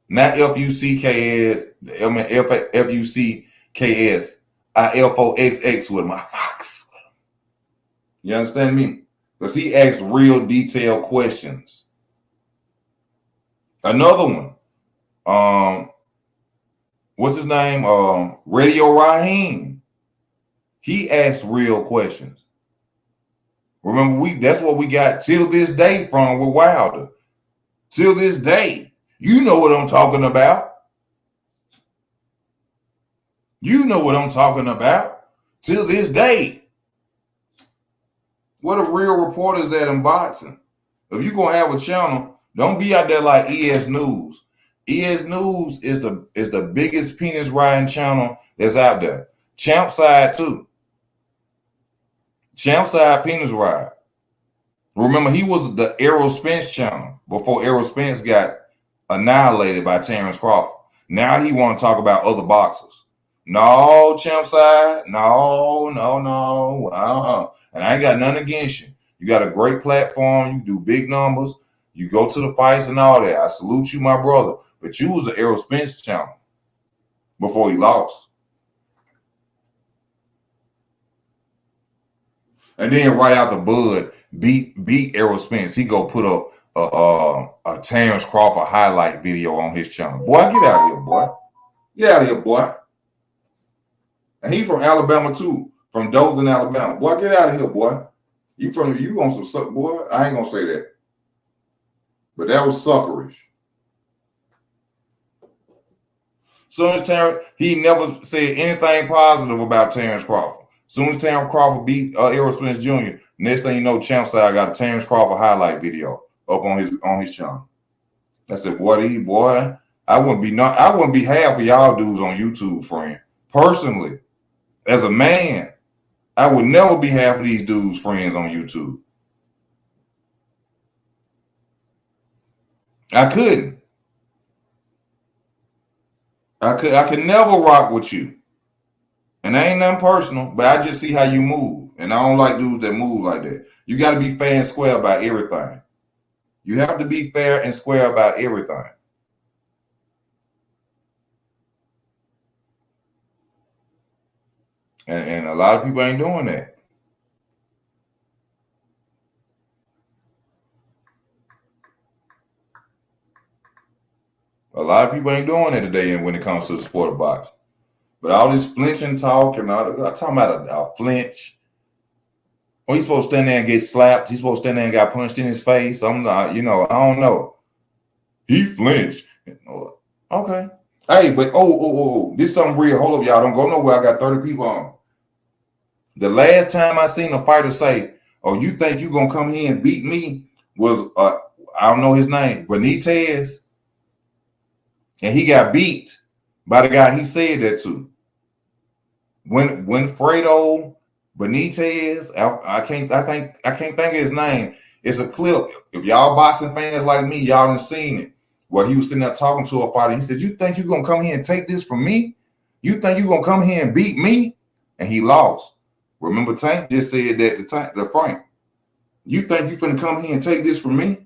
Not F-U-C-K-S. I mean F-U-C-K-S. I F-O-X-X with him. I fox with him. You understand me? Because he asks real detailed questions. Another one. What's his name? Radio Raheem. He asks real questions. Remember, that's what we got till this day from with Wilder. Till this day. You know what I'm talking about. You know what I'm talking about. Till this day. What a real reporter is that in boxing. If you're going to have a channel, don't be out there like ES News. ES News is the biggest penis riding channel that's out there. Champ Side too. Champ Side penis ride. Remember, he was the Errol Spence channel before Errol Spence got annihilated by Terrence Crawford. Now he want to talk about other boxers. No, Champ Side. No. And I ain't got nothing against you. You got a great platform. You do big numbers. You go to the fights and all that. I salute you, my brother. But you was an Errol Spence channel before he lost. And then right out the bud, beat Errol Spence. He go put up a Terrence Crawford highlight video on his channel. Boy, get out of here, boy. Get out of here, boy. And he from Alabama too, from Dothan, Alabama. Boy, get out of here, boy. You on some suck, boy. I ain't gonna say that. But that was suckerish. Soon as Terrence, he never said anything positive about Terrence Crawford. Soon as Terrence Crawford beat Errol Spence Jr., next thing you know, Champ Side got a Terrence Crawford highlight video up on his channel. I said, boy, I wouldn't be half of y'all dudes on YouTube, friend. Personally, as a man, I would never be half of these dudes' friends on YouTube. I couldn't. I could never rock with you. And that ain't nothing personal, but I just see how you move. And I don't like dudes that move like that. You got to be fair and square about everything. You have to be fair and square about everything. And a lot of people ain't doing that. A lot of people ain't doing that today when it comes to the sport of boxing. But all this flinching talk and I'm talking about a flinch. Well, he's supposed to stand there and get slapped. He's supposed to stand there and got punched in his face. I'm not, I don't know. He flinched. Okay. Hey, but this is something real. Hold up, y'all. Don't go nowhere. I got 30 people on. The last time I seen a fighter say, "Oh, you think you gonna come here and beat me?" was I don't know his name, Benitez, and he got beat by the guy he said that to. When Fredo Benitez, I can't think of his name. It's a clip. If y'all boxing fans like me, y'all done seen it. Where he was sitting there talking to a fighter. He said, "You think you're gonna come here and take this from me? You think you're gonna come here and beat me?" And he lost. Remember, Tank just said that to Frank. You think you finna come here and take this from me?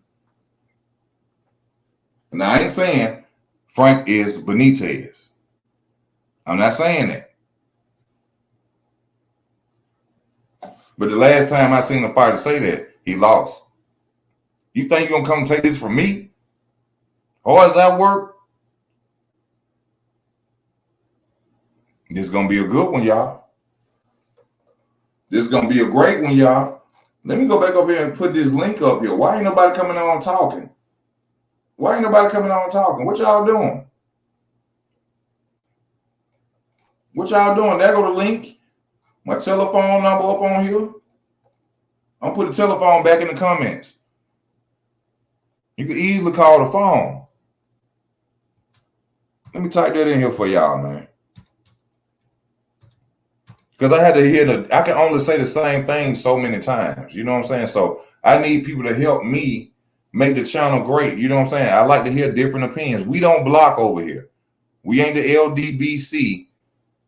Now I ain't saying Frank is Benitez. I'm not saying that. But the last time I seen a fighter say that, he lost. You think you're gonna come take this from me? Hard as that work, this is gonna be a good one, y'all. This is gonna be a great one, y'all. Let me go back up here and put this link up here. Why ain't nobody coming on talking? Why ain't nobody coming on talking? What y'all doing? What y'all doing? There go the link. My telephone number up on here. I'm gonna put the telephone back in the comments. You can easily call the phone. Let me type that in here for y'all, man. Because I had to hear I can only say the same thing so many times. You know what I'm saying? So I need people to help me make the channel great. You know what I'm saying? I like to hear different opinions. We don't block over here. We ain't the LDBC.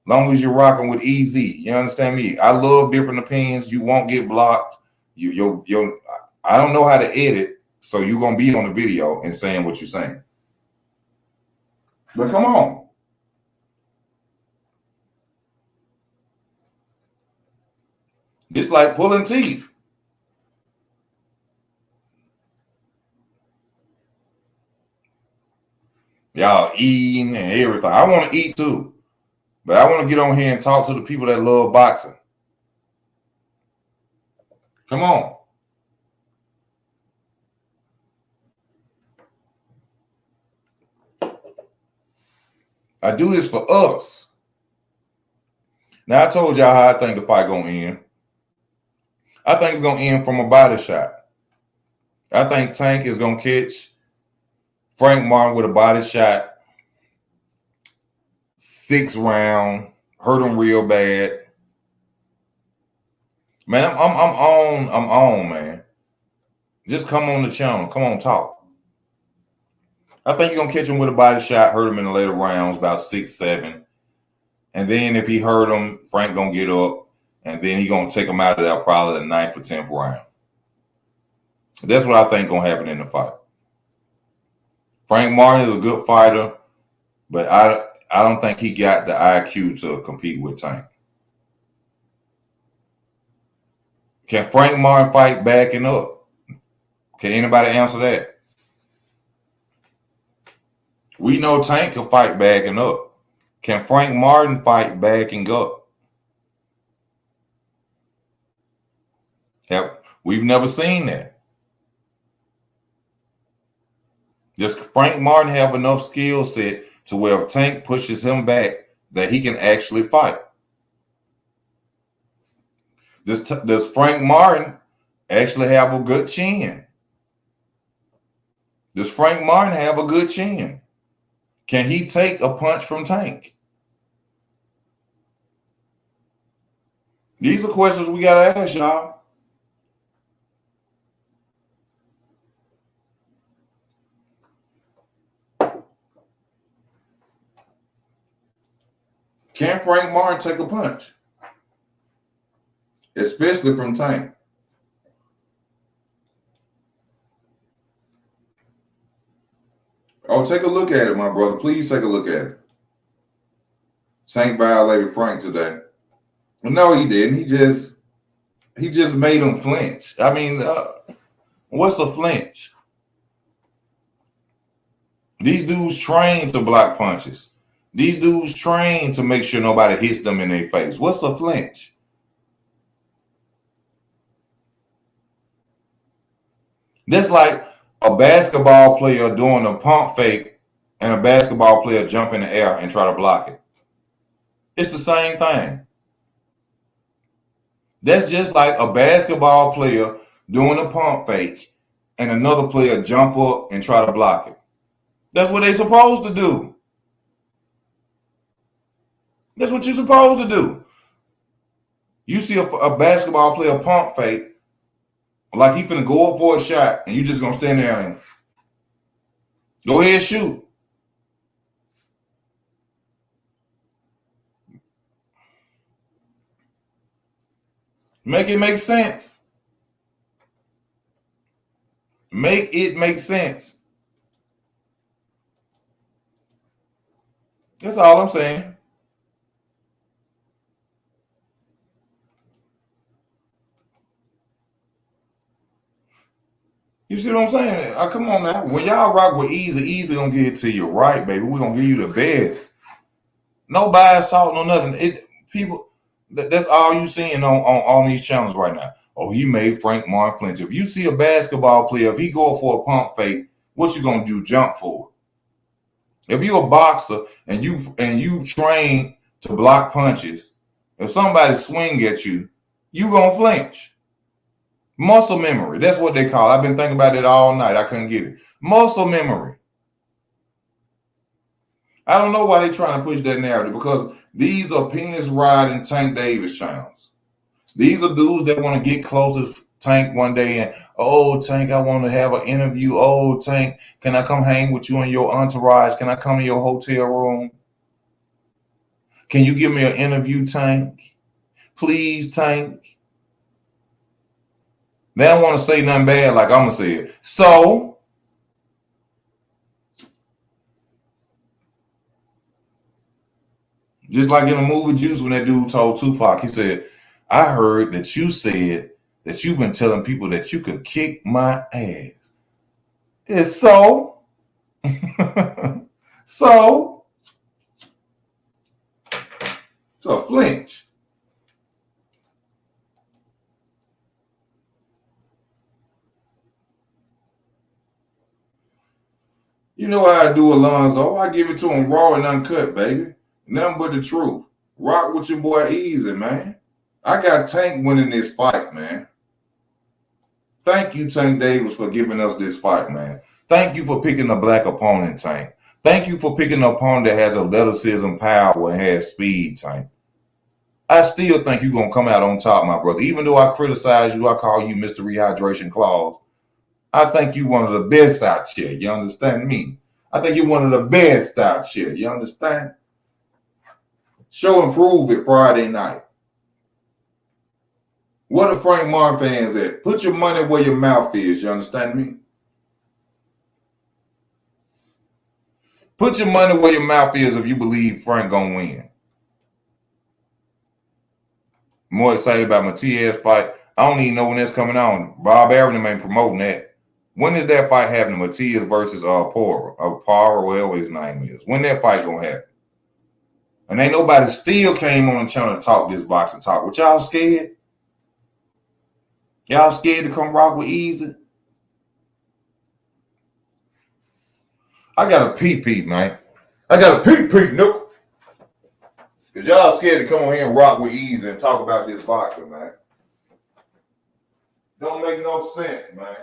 Long as you're rocking with EZ. You understand me? I love different opinions. You won't get blocked. I don't know how to edit, so you're gonna be on the video and saying what you're saying. But come on. It's like pulling teeth. Y'all eating and everything. I want to eat too. But I want to get on here and talk to the people that love boxing. Come on. I do this for us. Now, I told y'all how I think the fight going to end. I think it's going to end from a body shot. I think Tank is going to catch Frank Martin with a body shot. 6th round. Hurt him real bad. Man, I'm on, man. Just come on the channel. Come on, talk. I think you're going to catch him with a body shot, hurt him in the later rounds, about 6, 7. And then if he hurt him, Frank going to get up. And then he going to take him out of there probably the 9th or 10th round. That's what I think going to happen in the fight. Frank Martin is a good fighter, but I don't think he got the IQ to compete with Tank. Can Frank Martin fight backing up? Can anybody answer that? We know Tank can fight backing up. Can Frank Martin fight backing up? We've never seen that. Does Frank Martin have enough skill set to where if Tank pushes him back that he can actually fight? Does Frank Martin actually have a good chin? Does Frank Martin have a good chin? Can he take a punch from Tank? These are questions we got to ask y'all. Can Frank Martin take a punch? Especially from Tank. Oh, take a look at it, my brother. Please take a look at it. Tank violated Frank today. No, he didn't. He just made him flinch. I mean, what's a flinch? These dudes train to block punches. These dudes train to make sure nobody hits them in their face. What's a flinch? That's like a basketball player doing a pump fake and a basketball player jump in the air and try to block it. It's the same thing. That's just like a basketball player doing a pump fake and another player jump up and try to block it. That's what they're supposed to do. That's what you're supposed to do. You see a basketball player pump fake, like he finna go up for a shot, and you just gonna stand there and go ahead and shoot. Make it make sense. Make it make sense. That's all I'm saying. You see what I'm saying? Come on now. When y'all rock with Easy gonna get it to you right, baby. We're gonna give you the best. No bias, salt, no nothing. People, that's all you seeing on these channels right now. Oh, he made Frank Martin flinch. If you see a basketball player, if he go for a pump fake, what you gonna do? Jump for it. If you're a boxer and you train to block punches, if somebody swing at you, you gonna flinch. Muscle memory. That's what they call it. I've been thinking about it all night. I couldn't get it. Muscle memory. I don't know why they're trying to push that narrative, because these are penis riding Tank Davis channels. These are dudes that want to get close to Tank one day and, oh, Tank, I want to have an interview. Oh, Tank, can I come hang with you in your entourage? Can I come in your hotel room? Can you give me an interview, Tank? Please, Tank. They don't want to say nothing bad like I'm going to say it. So, just like in the movie Juice, when that dude told Tupac, he said, I heard that you said that you've been telling people that you could kick my ass. It's so. So Flinch. You know how I do, Alonzo. I give it to him raw and uncut, baby. Nothing but the truth. Rock with your boy Easy, man. I got Tank winning this fight, man. Thank you, Tank Davis, for giving us this fight, man. Thank you for picking a black opponent, Tank. Thank you for picking an opponent that has athleticism, power, and has speed, Tank. I still think you're going to come out on top, my brother. Even though I criticize you, I call you Mr. Rehydration Claus. I think you're one of the best out here. You understand me? I think you're one of the best out here. You understand? Show and prove it Friday night. What are Frank Martin fans at? Put your money where your mouth is. You understand me? Put your money where your mouth is if you believe Frank gonna win. More excited about Matias fight. I don't even know when that's coming on. Bob Arum ain't promoting that. When is that fight happening? Matias versus Paro, whatever his name is. When that fight gonna happen? And ain't nobody still came on the channel to talk this boxing talk. What y'all scared? Y'all scared to come rock with Easy? I got a pee, man. I got a pee, nope. Because y'all scared to come on here and rock with Easy and talk about this boxing, man. Don't make no sense, man.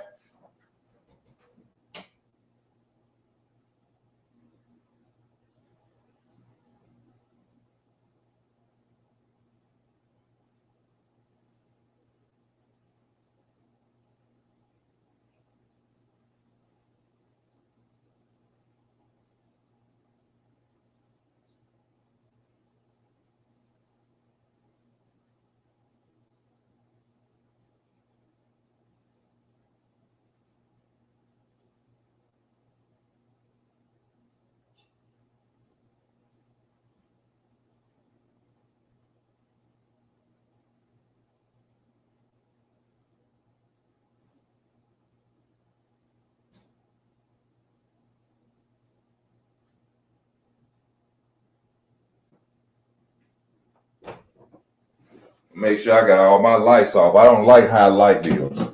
Make sure I got all my lights off. I don't like high light bills.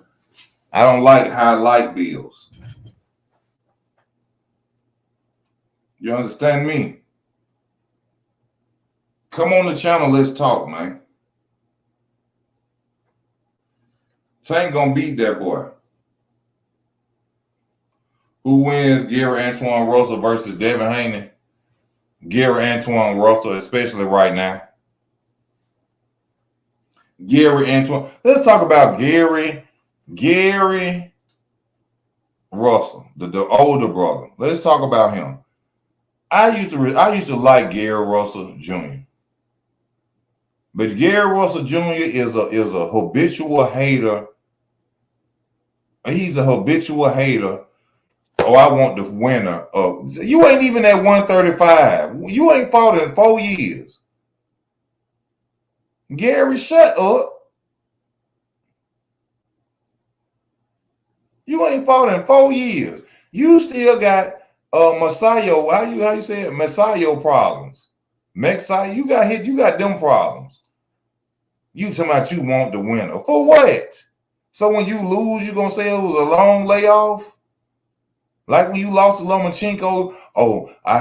I don't like high light bills. You understand me? Come on the channel, let's talk, man. Tank gonna beat that boy. Who wins? Gary Antoine Russell versus Devin Haney? Gary Antoine Russell, especially right now. Gary Antoine. Let's talk about Gary Russell, the older brother. Let's talk about him. I used to like Gary Russell Jr. But Gary Russell Jr. is a habitual hater. He's a habitual hater. Oh, I want the winner of. You ain't even at 135. You ain't fought in 4 years. Gary, shut up. You ain't fought in 4 years. You still got Masayo. How you say it? Masayo problems. Mexai, you got hit. You got them problems. You talking about you want the winner for what? So when you lose, you gonna say it was a long layoff? Like when you lost to Lomachenko, oh, I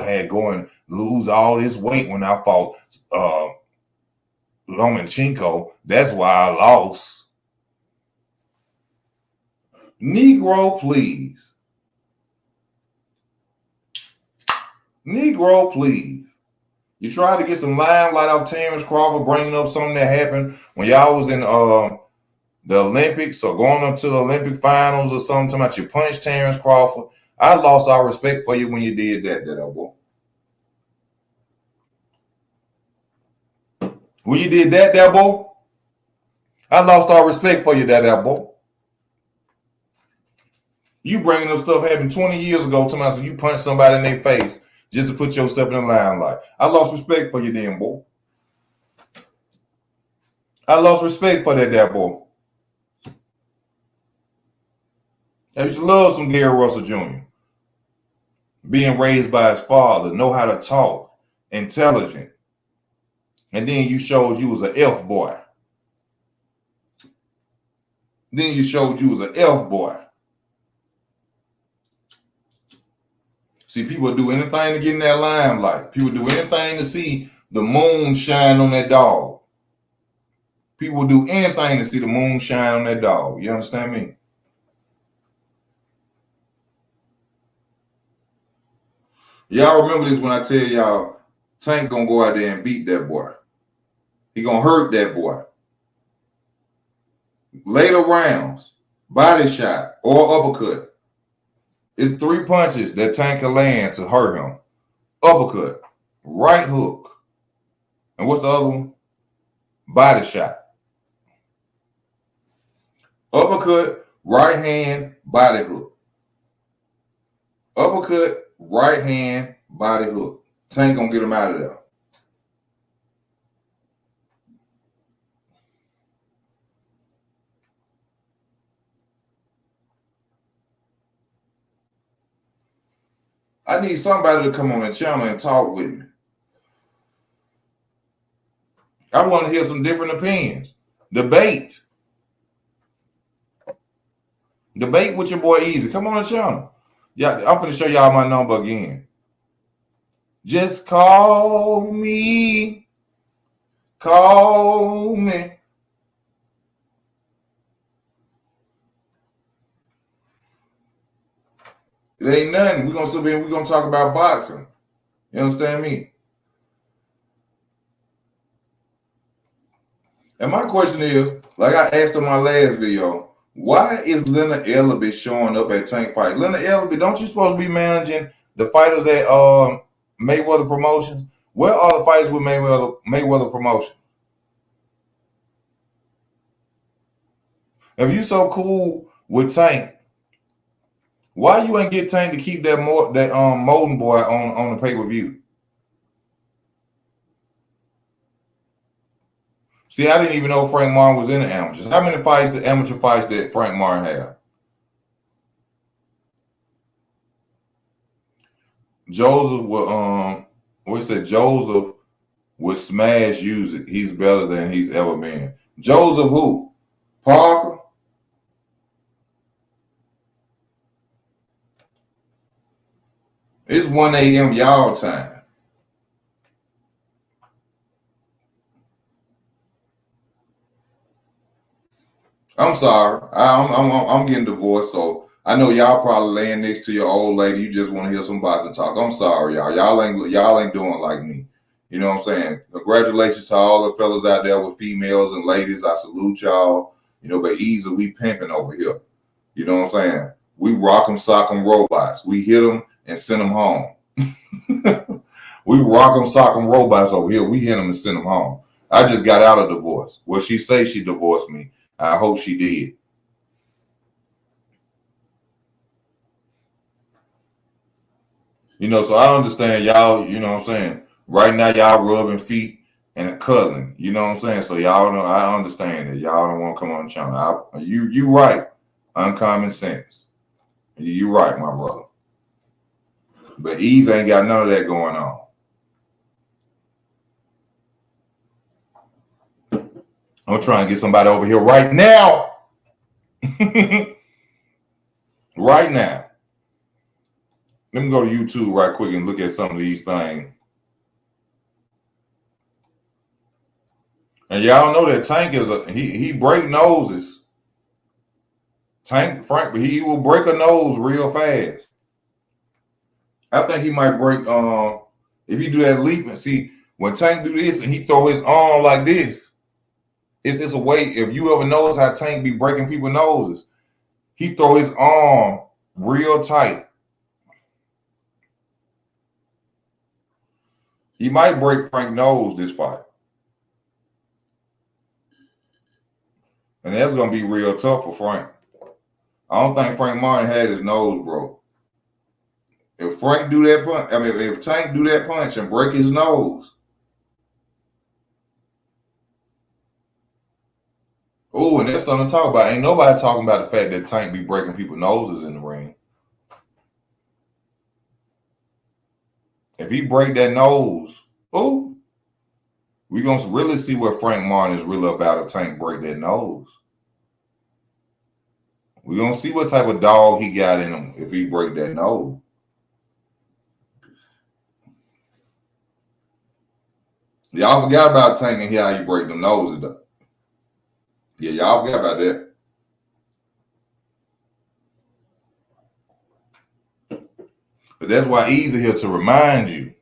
had going lose all this weight when I fought Lomachenko. That's why I lost. Negro, please. Negro, please. You tried to get some limelight off Terrence Crawford, bringing up something that happened when y'all was in the Olympics or going up to the Olympic finals or something. Talking about you punched Terrence Crawford. I lost all respect for you when you did that boy. When you did that boy, I lost all respect for you, that boy. You bringing up stuff happened 20 years ago, talking about so you punched somebody in their face just to put yourself in the limelight. I lost respect for you then, boy. I lost respect for that boy. I used to love some Gary Russell Jr. Being raised by his father, know how to talk, intelligent. And then you showed you was an F boy. Then you showed you was an F boy. See, people do anything to get in that limelight. People do anything to see the moon shine on that dog. People do anything to see the moon shine on that dog. You understand me? Y'all remember this when I tell y'all Tank gonna go out there and beat that boy. He gonna hurt that boy. Later rounds, body shot or uppercut. It's 3 punches that Tank can land to hurt him. Uppercut, right hook. And what's the other one? Body shot. Uppercut, right hand, body hook. Uppercut, right hand, body hook. Tank gonna get him out of there. I need somebody to come on the channel and talk with me. I want to hear some different opinions. Debate. Debate with your boy Easy. Come on the channel. Yeah, I'm finna show y'all my number again. Just call me. Call me. It ain't nothing. We're gonna sit here and we're gonna talk about boxing. You understand me? And my question is, like I asked in my last video, why is Leonard Ellaby showing up at Tank fight? Leonard Ellaby, don't you supposed to be managing the fighters at Mayweather Promotions? Where are the fighters with Mayweather Promotions? If you so cool with Tank, why you ain't get Tank to keep that Molden boy on the pay-per-view? See, I didn't even know Frank Martin was in the amateurs. How many amateur fights did Frank Martin have? Joseph Joseph would smash music. He's better than he's ever been. Joseph who? Parker? It's 1 a.m. y'all time. I'm sorry. I'm getting divorced, so I know y'all probably laying next to your old lady. You just want to hear some boxing talk. I'm sorry, y'all. Y'all ain't doing like me. You know what I'm saying? Congratulations to all the fellas out there with females and ladies. I salute y'all. You know, but easy, we pimping over here. You know what I'm saying? We rock 'em, sock 'em robots. We hit them and send them home. We rock 'em, sock 'em robots over here. We hit them and send them home. I just got out of divorce. Well, she say she divorced me. I hope she did. You know, so I understand y'all, you know what I'm saying? Right now, y'all rubbing feet and cuddling. You know what I'm saying? So y'all know, I understand that y'all don't want to come on the channel. You right. Uncommon sense. You right, my brother. But Ease ain't got none of that going on. I'm trying to get somebody over here right now. Right now. Let me go to YouTube right quick and look at some of these things. And y'all know that Tank is he break noses. Tank Frank, but he will break a nose real fast. I think he might break if he do that leap and see when Tank do this and he throw his arm like this. It's a way. If you ever notice how Tank be breaking people's noses, he throw his arm real tight. He might break Frank's nose this fight. And that's going to be real tough for Frank. I don't think Frank Martin had his nose broke. If Frank do that punch, if Tank do that punch and break his nose. Oh, and that's something to talk about. Ain't nobody talking about the fact that Tank be breaking people's noses in the ring. If he break that nose, oh, we going to really see what Frank Martin is really about if Tank break that nose. We're going to see what type of dog he got in him if he break that nose. Y'all forgot about Tank and hear how he break them noses, though. Yeah, y'all forgot about that. But that's why Easy here to remind you.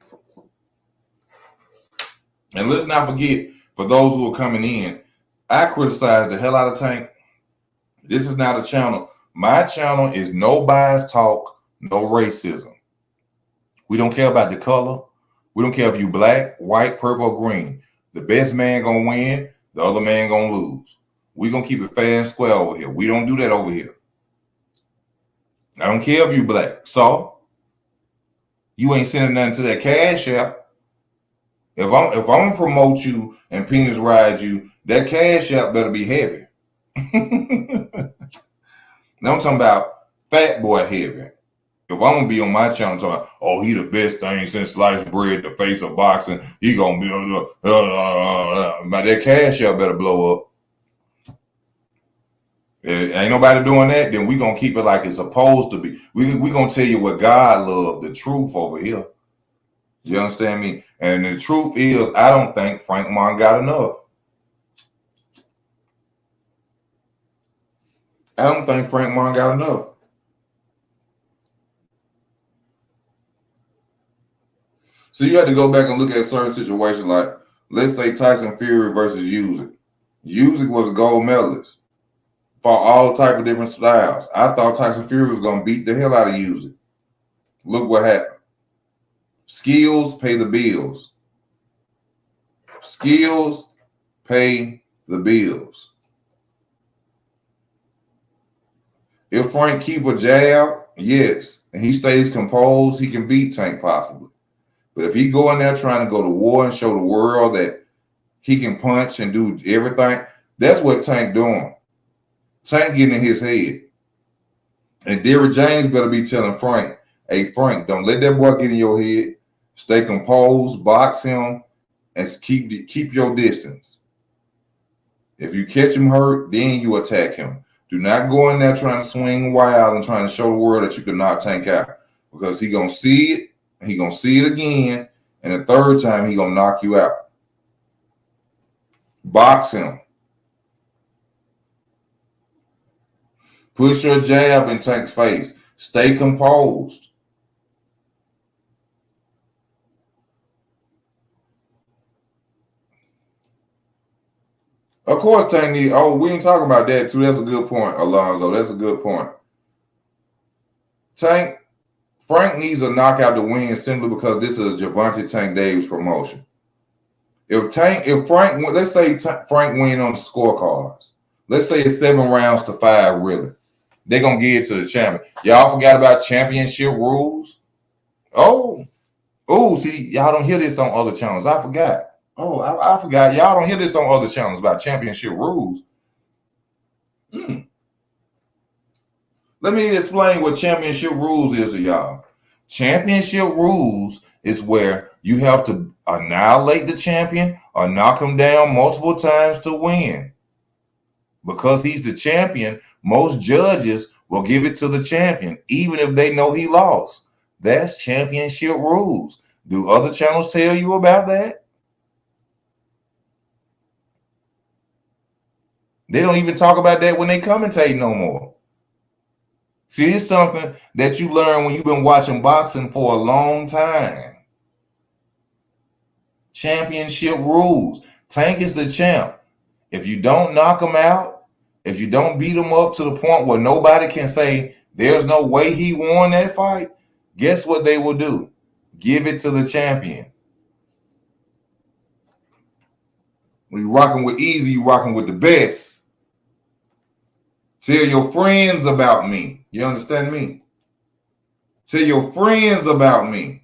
And let's not forget, for those who are coming in, I criticize the hell out of Tank. This is not a channel. My channel is no bias talk, no racism. We don't care about the color. We don't care if you black, white, purple, or green. The best man gonna win. The other man gonna lose. We gonna keep it fair and square over here. We don't do that over here. I don't care if you black. So you ain't sending nothing to that cash app. If I'm gonna promote you and penis ride you, that cash app better be heavy. Now I'm talking about fat boy heavy. If I'm gonna be on my channel talking about, oh, he the best thing since sliced bread, the face of boxing, he gonna be but that cash app better blow up. If ain't nobody doing that, then we gonna keep it like it's supposed to be. We gonna tell you what God loved, the truth over here. You understand me? And the truth is, I don't think Frank Martin got enough. I don't think Frank Martin got enough. So you have to go back and look at certain situations like, let's say Tyson Fury versus Usyk. Usyk was a gold medalist for all type of different styles. I thought Tyson Fury was going to beat the hell out of Usyk. Look what happened. Skills pay the bills. Skills pay the bills. If Frank keep a jab, yes, and he stays composed, he can beat Tank possibly. But if he go in there trying to go to war and show the world that he can punch and do everything, that's what Tank doing. Tank getting in his head. And Derrick James better be telling Frank, hey, Frank, don't let that boy get in your head. Stay composed, box him, and keep your distance. If you catch him hurt, then you attack him. Do not go in there trying to swing wild and trying to show the world that you can knock Tank out. Because he going to see it, he going to see it again, and the third time he going to knock you out. Box him. Push your jab in Tank's face. Stay composed. Of course, Tank need. Oh, we ain't talking about that too. That's a good point, Alonzo. That's a good point. Frank needs a knockout to win simply because this is a Gervonta Tank Davis promotion. If Frank, let's say Frank win on the scorecards. Let's say it's 7 rounds to 5. Really, they're gonna give it to the champion. Y'all forgot about championship rules. Oh, see, y'all don't hear this on other channels. I forgot. Oh, I forgot. Y'all don't hear this on other channels about championship rules. Let me explain what championship rules is to y'all. Championship rules is where you have to annihilate the champion or knock him down multiple times to win. Because he's the champion, most judges will give it to the champion, even if they know he lost. That's championship rules. Do other channels tell you about that? They don't even talk about that when they commentate no more. See, it's something that you learn when you've been watching boxing for a long time. Championship rules. Tank is the champ. If you don't knock him out, if you don't beat him up to the point where nobody can say there's no way he won that fight, guess what they will do? Give it to the champion. When you're rocking with Easy, you're rocking with the best. Tell your friends about me. You understand me? Tell your friends about me.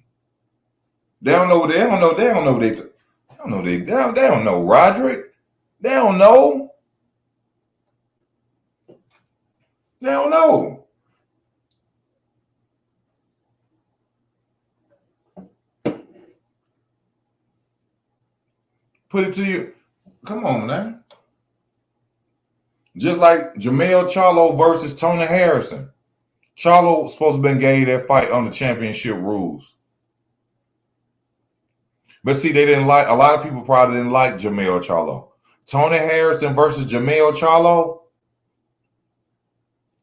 They don't know. They don't know. They don't know. They don't know. They don't know. Roderick. They don't know. They don't know. Put it to you. Come on, man. Just like Jamel Charlo versus Tony Harrison. Charlo was supposed to have been gave that fight on the championship rules. But see, they didn't like, a lot of people probably didn't like Jamel Charlo. Tony Harrison versus Jamel Charlo.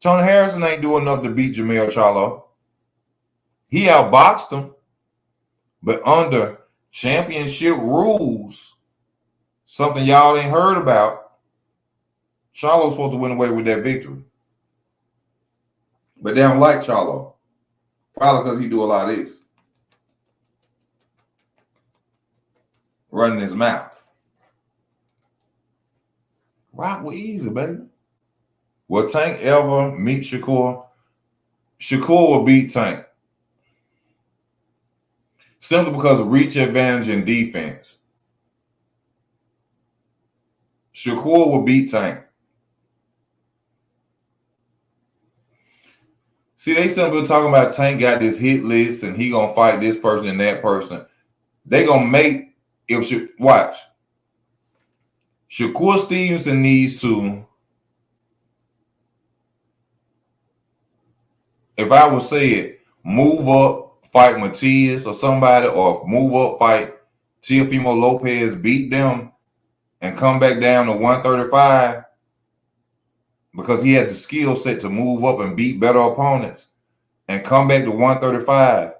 Tony Harrison ain't doing enough to beat Jamel Charlo. He outboxed him. But under championship rules, something y'all ain't heard about, Charlo's supposed to win away with that victory. But they don't like Charlo. Probably because he do a lot of this. Running his mouth. Rock with Easy, baby. Will Tank ever meet Shakur? Shakur will beat Tank. Simply because of reach advantage and defense. Shakur will beat Tank. See, they simply talking about Tank got this hit list and he gonna fight this person and that person. They gonna make, watch. Shakur Stevenson needs to, if I would say it, move up, fight Matias or somebody, or move up, fight Teofimo Lopez, beat them, and come back down to 135 because he had the skill set to move up and beat better opponents and come back to 135.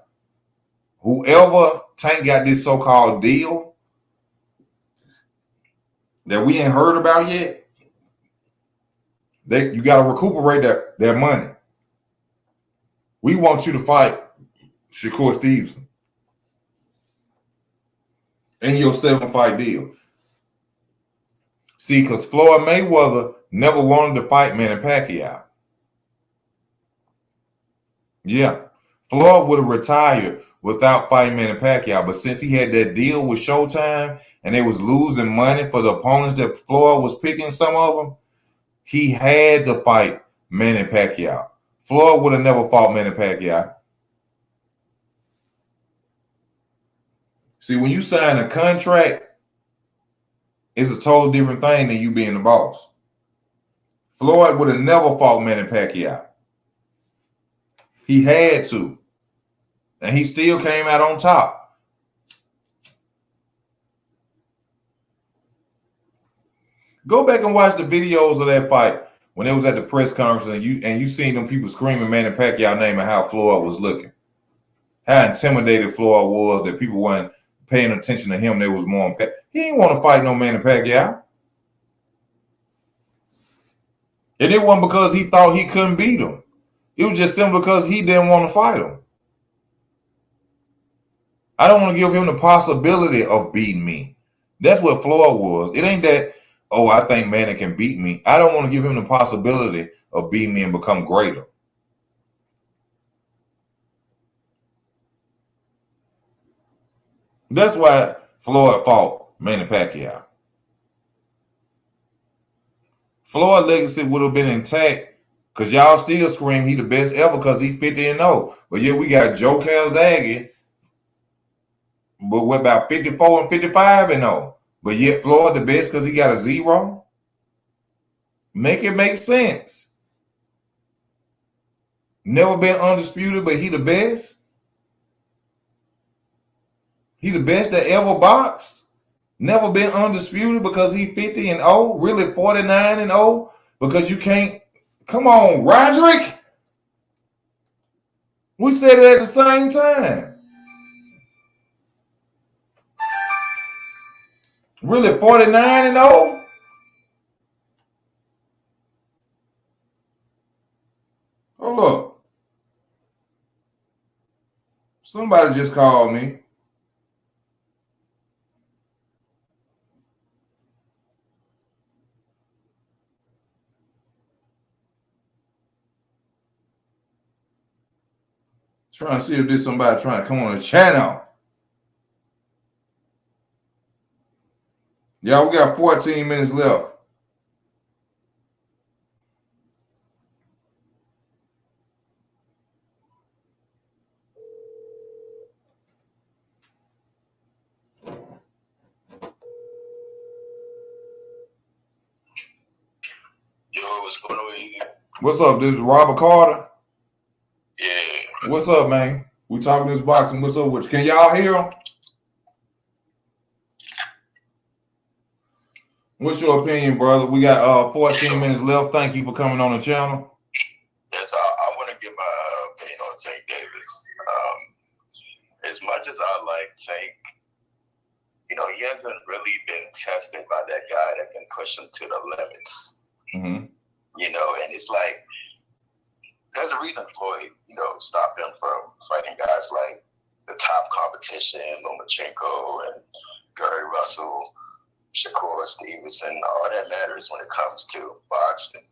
Whoever Tank got this so-called deal that we ain't heard about yet, you got to recuperate that money. We want you to fight Shakur Stevenson in your 7-fight deal. See, because Floyd Mayweather never wanted to fight Manny Pacquiao. Yeah. Floyd would have retired without fighting Manny Pacquiao, but since he had that deal with Showtime and they was losing money for the opponents that Floyd was picking, some of them, he had to fight Manny Pacquiao. Floyd would have never fought Manny Pacquiao. See, when you sign a contract, it's a totally different thing than you being the boss. Floyd would have never fought Manny Pacquiao. He had to. And he still came out on top. Go back and watch the videos of that fight when it was at the press conference and you seen them people screaming Manny Pacquiao name and how Floyd was looking. How intimidated Floyd was that people weren't paying attention to him. There was more. He didn't want to fight no Manny Pacquiao. And it wasn't because he thought he couldn't beat him. It was just simply because he didn't want to fight him. I don't want to give him the possibility of beating me. That's what Floyd was. It ain't that, oh, I think Manny can beat me. I don't want to give him the possibility of beating me and become greater. That's why Floyd fought Manny Pacquiao. Floyd's legacy would have been intact Cause y'all still scream he the best ever because he 50-0. But yeah, we got Joe Calzaghe, but what about 54 and 55-0? But yet Floyd the best because he got a 0? Make it make sense. Never been undisputed, but he the best. He the best that ever boxed. Never been undisputed because he 50-0. Really 49-0 because you can't. Come on, Roderick. We said it at the same time. Really 49-0. Hold up. Somebody just called me. Trying to see if there's somebody trying to come on the channel. Y'all, we got 14 minutes left. Yo, what's going on, Easy? What's up? This is Robert Carter. Yeah. What's up, man? We talking this boxing. What's up with you? Can y'all hear him? What's your opinion, brother? We got 14 minutes left. Thank you for coming on the channel. Yes, I want to give my opinion on Tank Davis. As much as I like Tank, you know, he hasn't really been tested by that guy that can push him to the limits. Mm-hmm. You know, and it's like, there's a reason Floyd, you know, stopped him from fighting guys like the top competition, Lomachenko and Gary Russell, Shakur Stevenson. All that matters when it comes to boxing.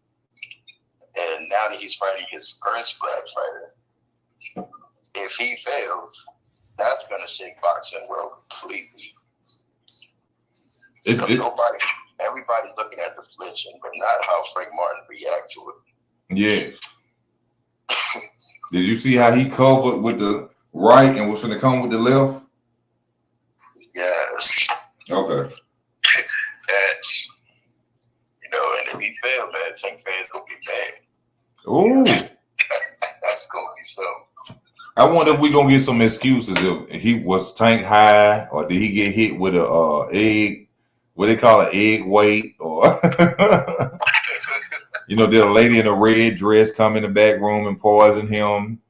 And now that he's fighting his first black fighter, if he fails, that's going to shake boxing world completely. Everybody's looking at the flinching, but not how Frank Martin react to it. Yes. Did you see how he covered with the right and was going to come with the left? Yes. Okay. That's, you know, and if he failed, man, Tank fans gonna be mad. Ooh. That's gonna be something. I wonder if we're gonna get some excuses if he was Tank high or did he get hit with a egg, what they call an egg weight, or you know, did a lady in a red dress come in the back room and poison him?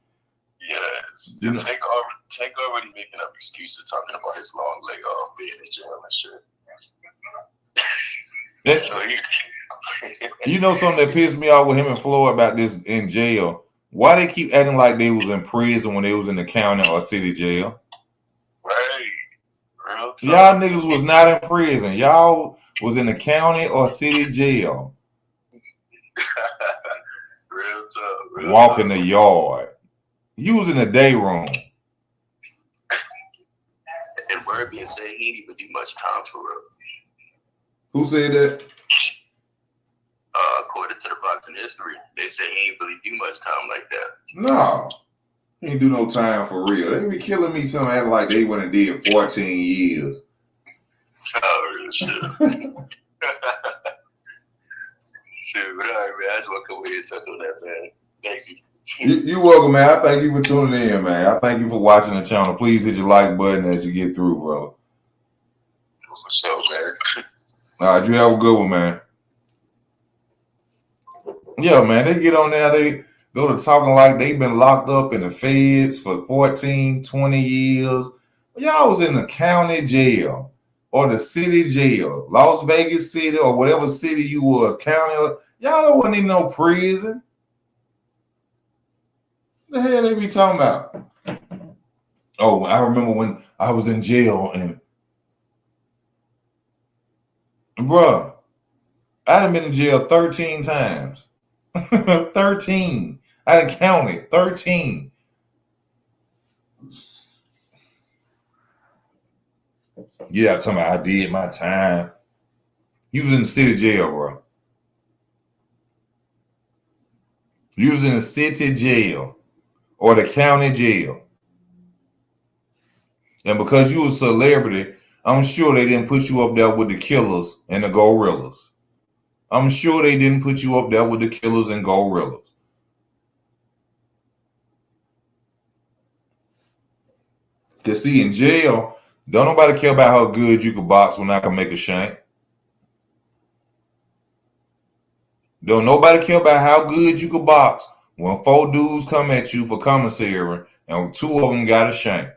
Yes. You know, Tank already making up excuses talking about his long layoff, being in jail and shit. So you know something that pissed me off with him and Floyd about this in jail? Why they keep acting like they was in prison when they was in the county or city jail? Right. Real tough. Y'all niggas was not in prison. Y'all was in the county or city jail. Real tough. Walking the yard. You was in the day room. And word being said, he didn't even do much time for real. Who said that? According to the boxing history, they say he ain't really do much time like that. No. He ain't do no time for real. They be killing me some acting like they went and did 14 years. Oh, real shit. Shit, but all right, man. I just want to come here and touch on that, man. Thanks you. You're welcome, man. I thank you for tuning in, man. I thank you for watching the channel. Please hit your like button as you get through, brother. For sure, man. All right, you have a good one, man. Yeah, man, they get on there, they go to talking like they've been locked up in the feds for 14, 20 years. Y'all was in the county jail or the city jail, Las Vegas City or whatever city you was, county. Y'all don't want even no prison. What the hell they be talking about? Oh, I remember when I was in jail and bruh, I done been in jail 13 times. 13. I didn't count it. 13. Yeah, talking about I did my time. He was in the city jail, bro. You was in the city jail or the county jail. And because you was a celebrity, I'm sure they didn't put you up there with the killers and the gorillas. I'm sure they didn't put you up there with the killers and gorillas. Because see, in jail, don't nobody care about how good you can box when I can make a shank. Don't nobody care about how good you can box when 4 dudes come at you for commissary and 2 of them got a shank.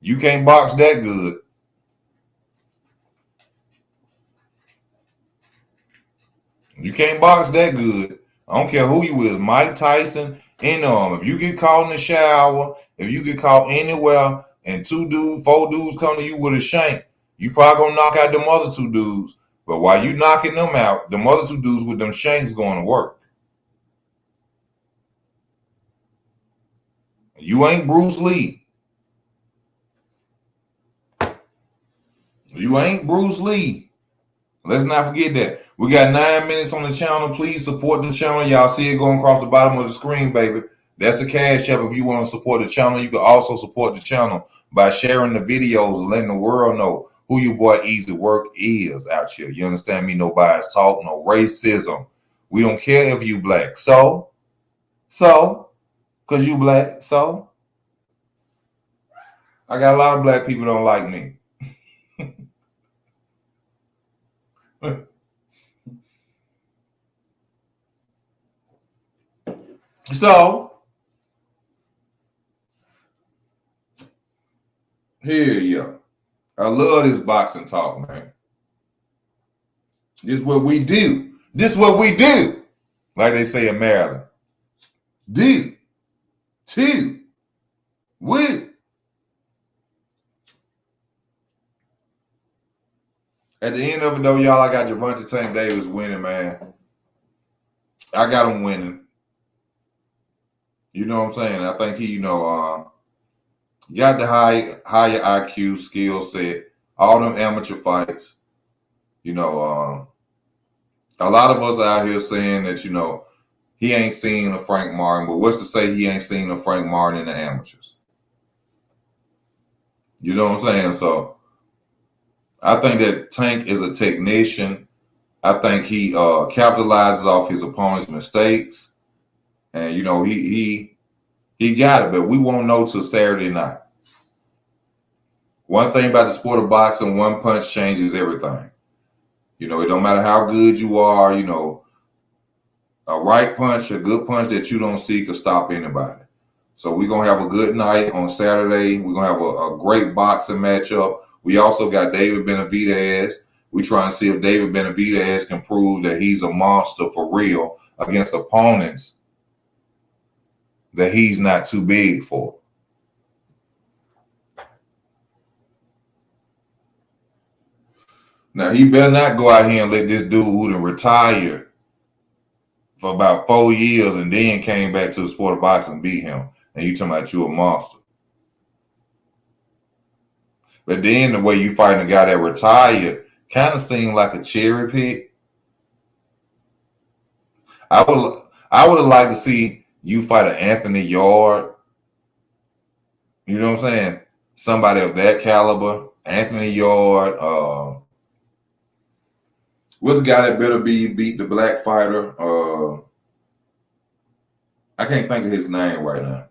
You can't box that good. You can't box that good. I don't care who you is, Mike Tyson, any of them. If you get caught in the shower, if you get caught anywhere, and 4 dudes come to you with a shank, you probably gonna knock out them other 2 dudes. But while you knocking them out, them other 2 dudes with them shanks going to work. You ain't Bruce Lee. You ain't Bruce Lee. Let's not forget that. We got 9 minutes on the channel. Please support the channel. Y'all see it going across the bottom of the screen, baby. That's the cash app. If you want to support the channel, you can also support the channel by sharing the videos and letting the world know who your boy Easy Work is out here. You understand me? No bias talk, no racism. We don't care if you black. So, because you black, so. I got a lot of black people don't like me. So, here you. I love this boxing talk, man. This is what we do. This is what we do. Like they say in Maryland. Do. To. We. At the end of it, though, y'all, I got Gervonta Tank Davis winning, man. I got him winning. You know what I'm saying? I think he, got the higher IQ, skill set, all them amateur fights. A lot of us out here saying that, he ain't seen a Frank Martin, but what's to say he ain't seen a Frank Martin in the amateurs? You know what I'm saying? So I think that Tank is a technician. I think he capitalizes off his opponent's mistakes. And, he got it, but we won't know till Saturday night. One thing about the sport of boxing, one punch changes everything. It don't matter how good you are, a right punch, a good punch that you don't see could stop anybody. So we're going to have a good night on Saturday. We're going to have a great boxing matchup. We also got David Benavidez. We're trying to see if David Benavidez can prove that he's a monster for real against opponents that he's not too big for. Now, he better not go out here and let this dude who done retired for about 4 years and then came back to the sport of boxing beat him. And you talking about you a monster. But then the way you fighting a guy that retired kind of seemed like a cherry pick. I would have liked to see you fight an Anthony Yard. You know what I'm saying? Somebody of that caliber. Anthony Yard. What's the guy that better beat the black fighter? I can't think of his name right now.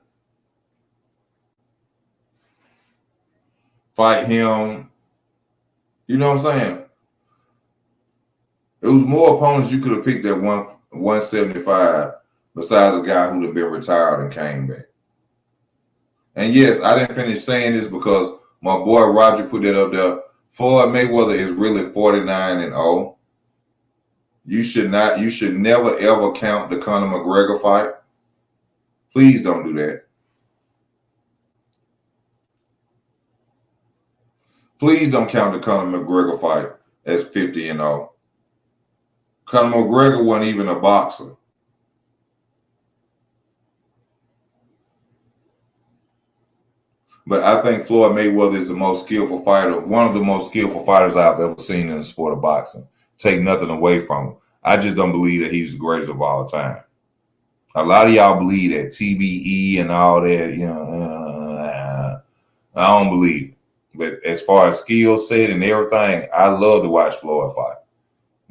Fight him. You know what I'm saying? It was more opponents you could have picked at 175 besides a guy who'd have been retired and came back. And yes, I didn't finish saying this because my boy Roger put that up there. Floyd Mayweather is really 49-0. You should never ever count the Conor McGregor fight. Please don't do that. Please don't count the Conor McGregor fight as 50-0. Conor McGregor wasn't even a boxer. But I think Floyd Mayweather is the most skillful fighter, one of the most skillful fighters I've ever seen in the sport of boxing. Take nothing away from him. I just don't believe that he's the greatest of all time. A lot of y'all believe that TBE and all that, I don't believe it. But as far as skill set and everything, I love to watch Floyd fight.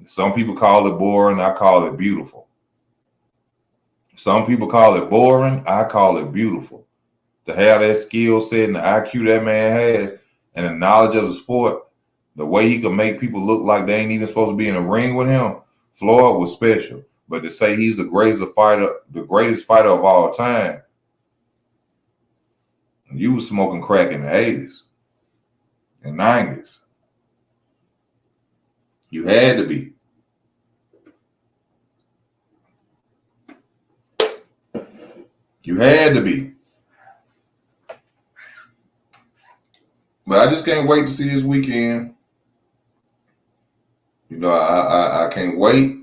Some people call it boring. I call it beautiful. Some people call it boring. I call it beautiful. To have that skill set and the IQ that man has and the knowledge of the sport, the way he can make people look like they ain't even supposed to be in a ring with him, Floyd was special. But to say he's the greatest fighter of all time, you was smoking crack in the 80s and 90s. You had to be. You had to be. But I just can't wait to see this weekend. I can't wait.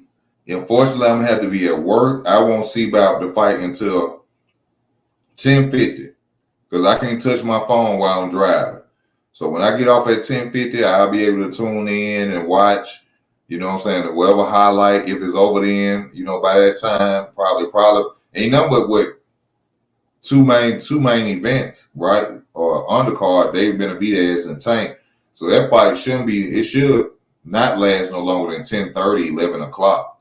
Unfortunately, I'm gonna have to be at work. I won't see about the fight until 10:50 because I can't touch my phone while I'm driving. So when I get off at 10:50, I'll be able to tune in and watch. You know what I'm saying? Whatever highlight, if it's over then, by that time, probably ain't nothing but what two main events, right? Or undercard, David Benavidez and Tank. So that fight should not last no longer than 10:30, 11 o'clock.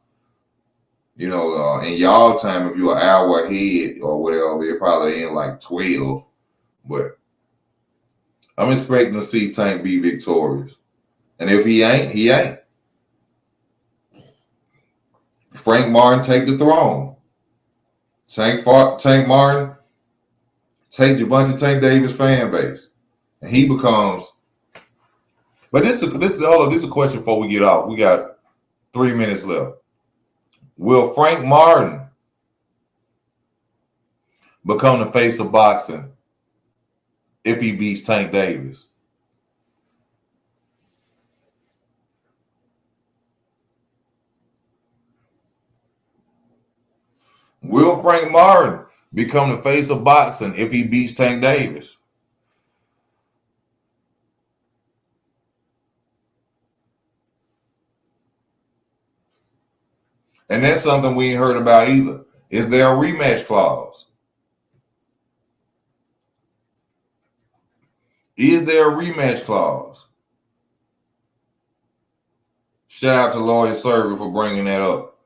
In y'all time, if you're an hour ahead or whatever, it probably in like 12. But I'm expecting to see Tank be victorious. And if he ain't, he ain't. Frank Martin take the throne. Tank Martin take Gervonta Tank Davis fan base. And he becomes. But this is a question before we get off. We got 3 minutes left. Will Frank Martin become the face of boxing if he beats Tank Davis? Will Frank Martin become the face of boxing if he beats Tank Davis? And that's something we ain't heard about either. Is there a rematch clause? Is there a rematch clause? Shout out to Lawyer Server for bringing that up.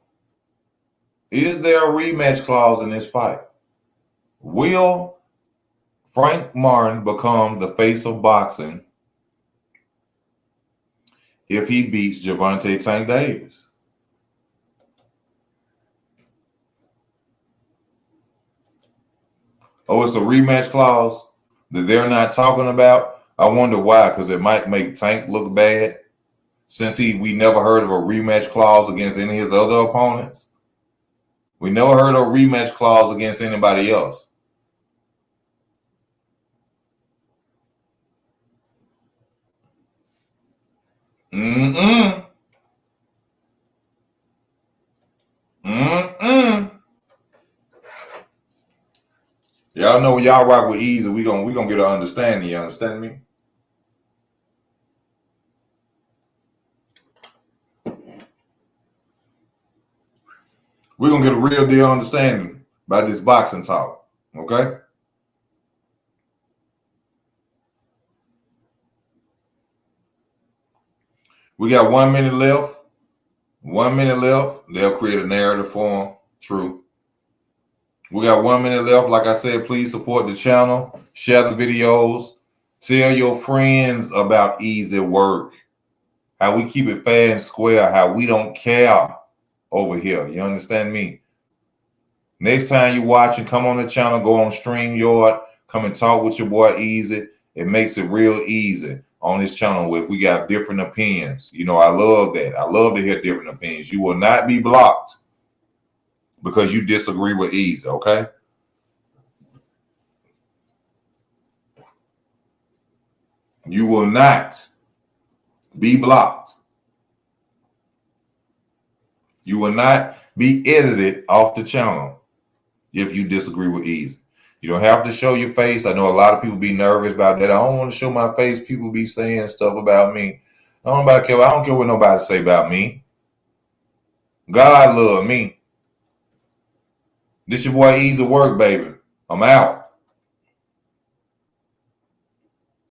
Is there a rematch clause in this fight? Will Frank Martin become the face of boxing if he beats Gervonta Tank Davis? Oh, it's a rematch clause that they're not talking about? I wonder why, because it might make Tank look bad since we never heard of a rematch clause against any of his other opponents. We never heard of a rematch clause against anybody else. Y'all know when y'all rock with ease, we gonna get an understanding. You understand me? We're gonna get a real deal understanding about this boxing talk. Okay? We got 1 minute left. 1 minute left. They'll create a narrative for them. True. We got 1 minute left. Like I said, please support the channel. Share the videos. Tell your friends about easy work. How we keep it fair and square. How we don't care over here. You understand me? Next time you watching, come on the channel. Go on StreamYard. Come and talk with your boy Easy. It makes it real easy on this channel if we got different opinions. I love that. I love to hear different opinions. You will not be blocked because you disagree with Easy, okay? You will not be blocked. You will not be edited off the channel if you disagree with Easy. You don't have to show your face. I know a lot of people be nervous about that. I don't want to show my face. People be saying stuff about me. I don't care what nobody say about me. God love me. This your boy Easy Work, baby. I'm out.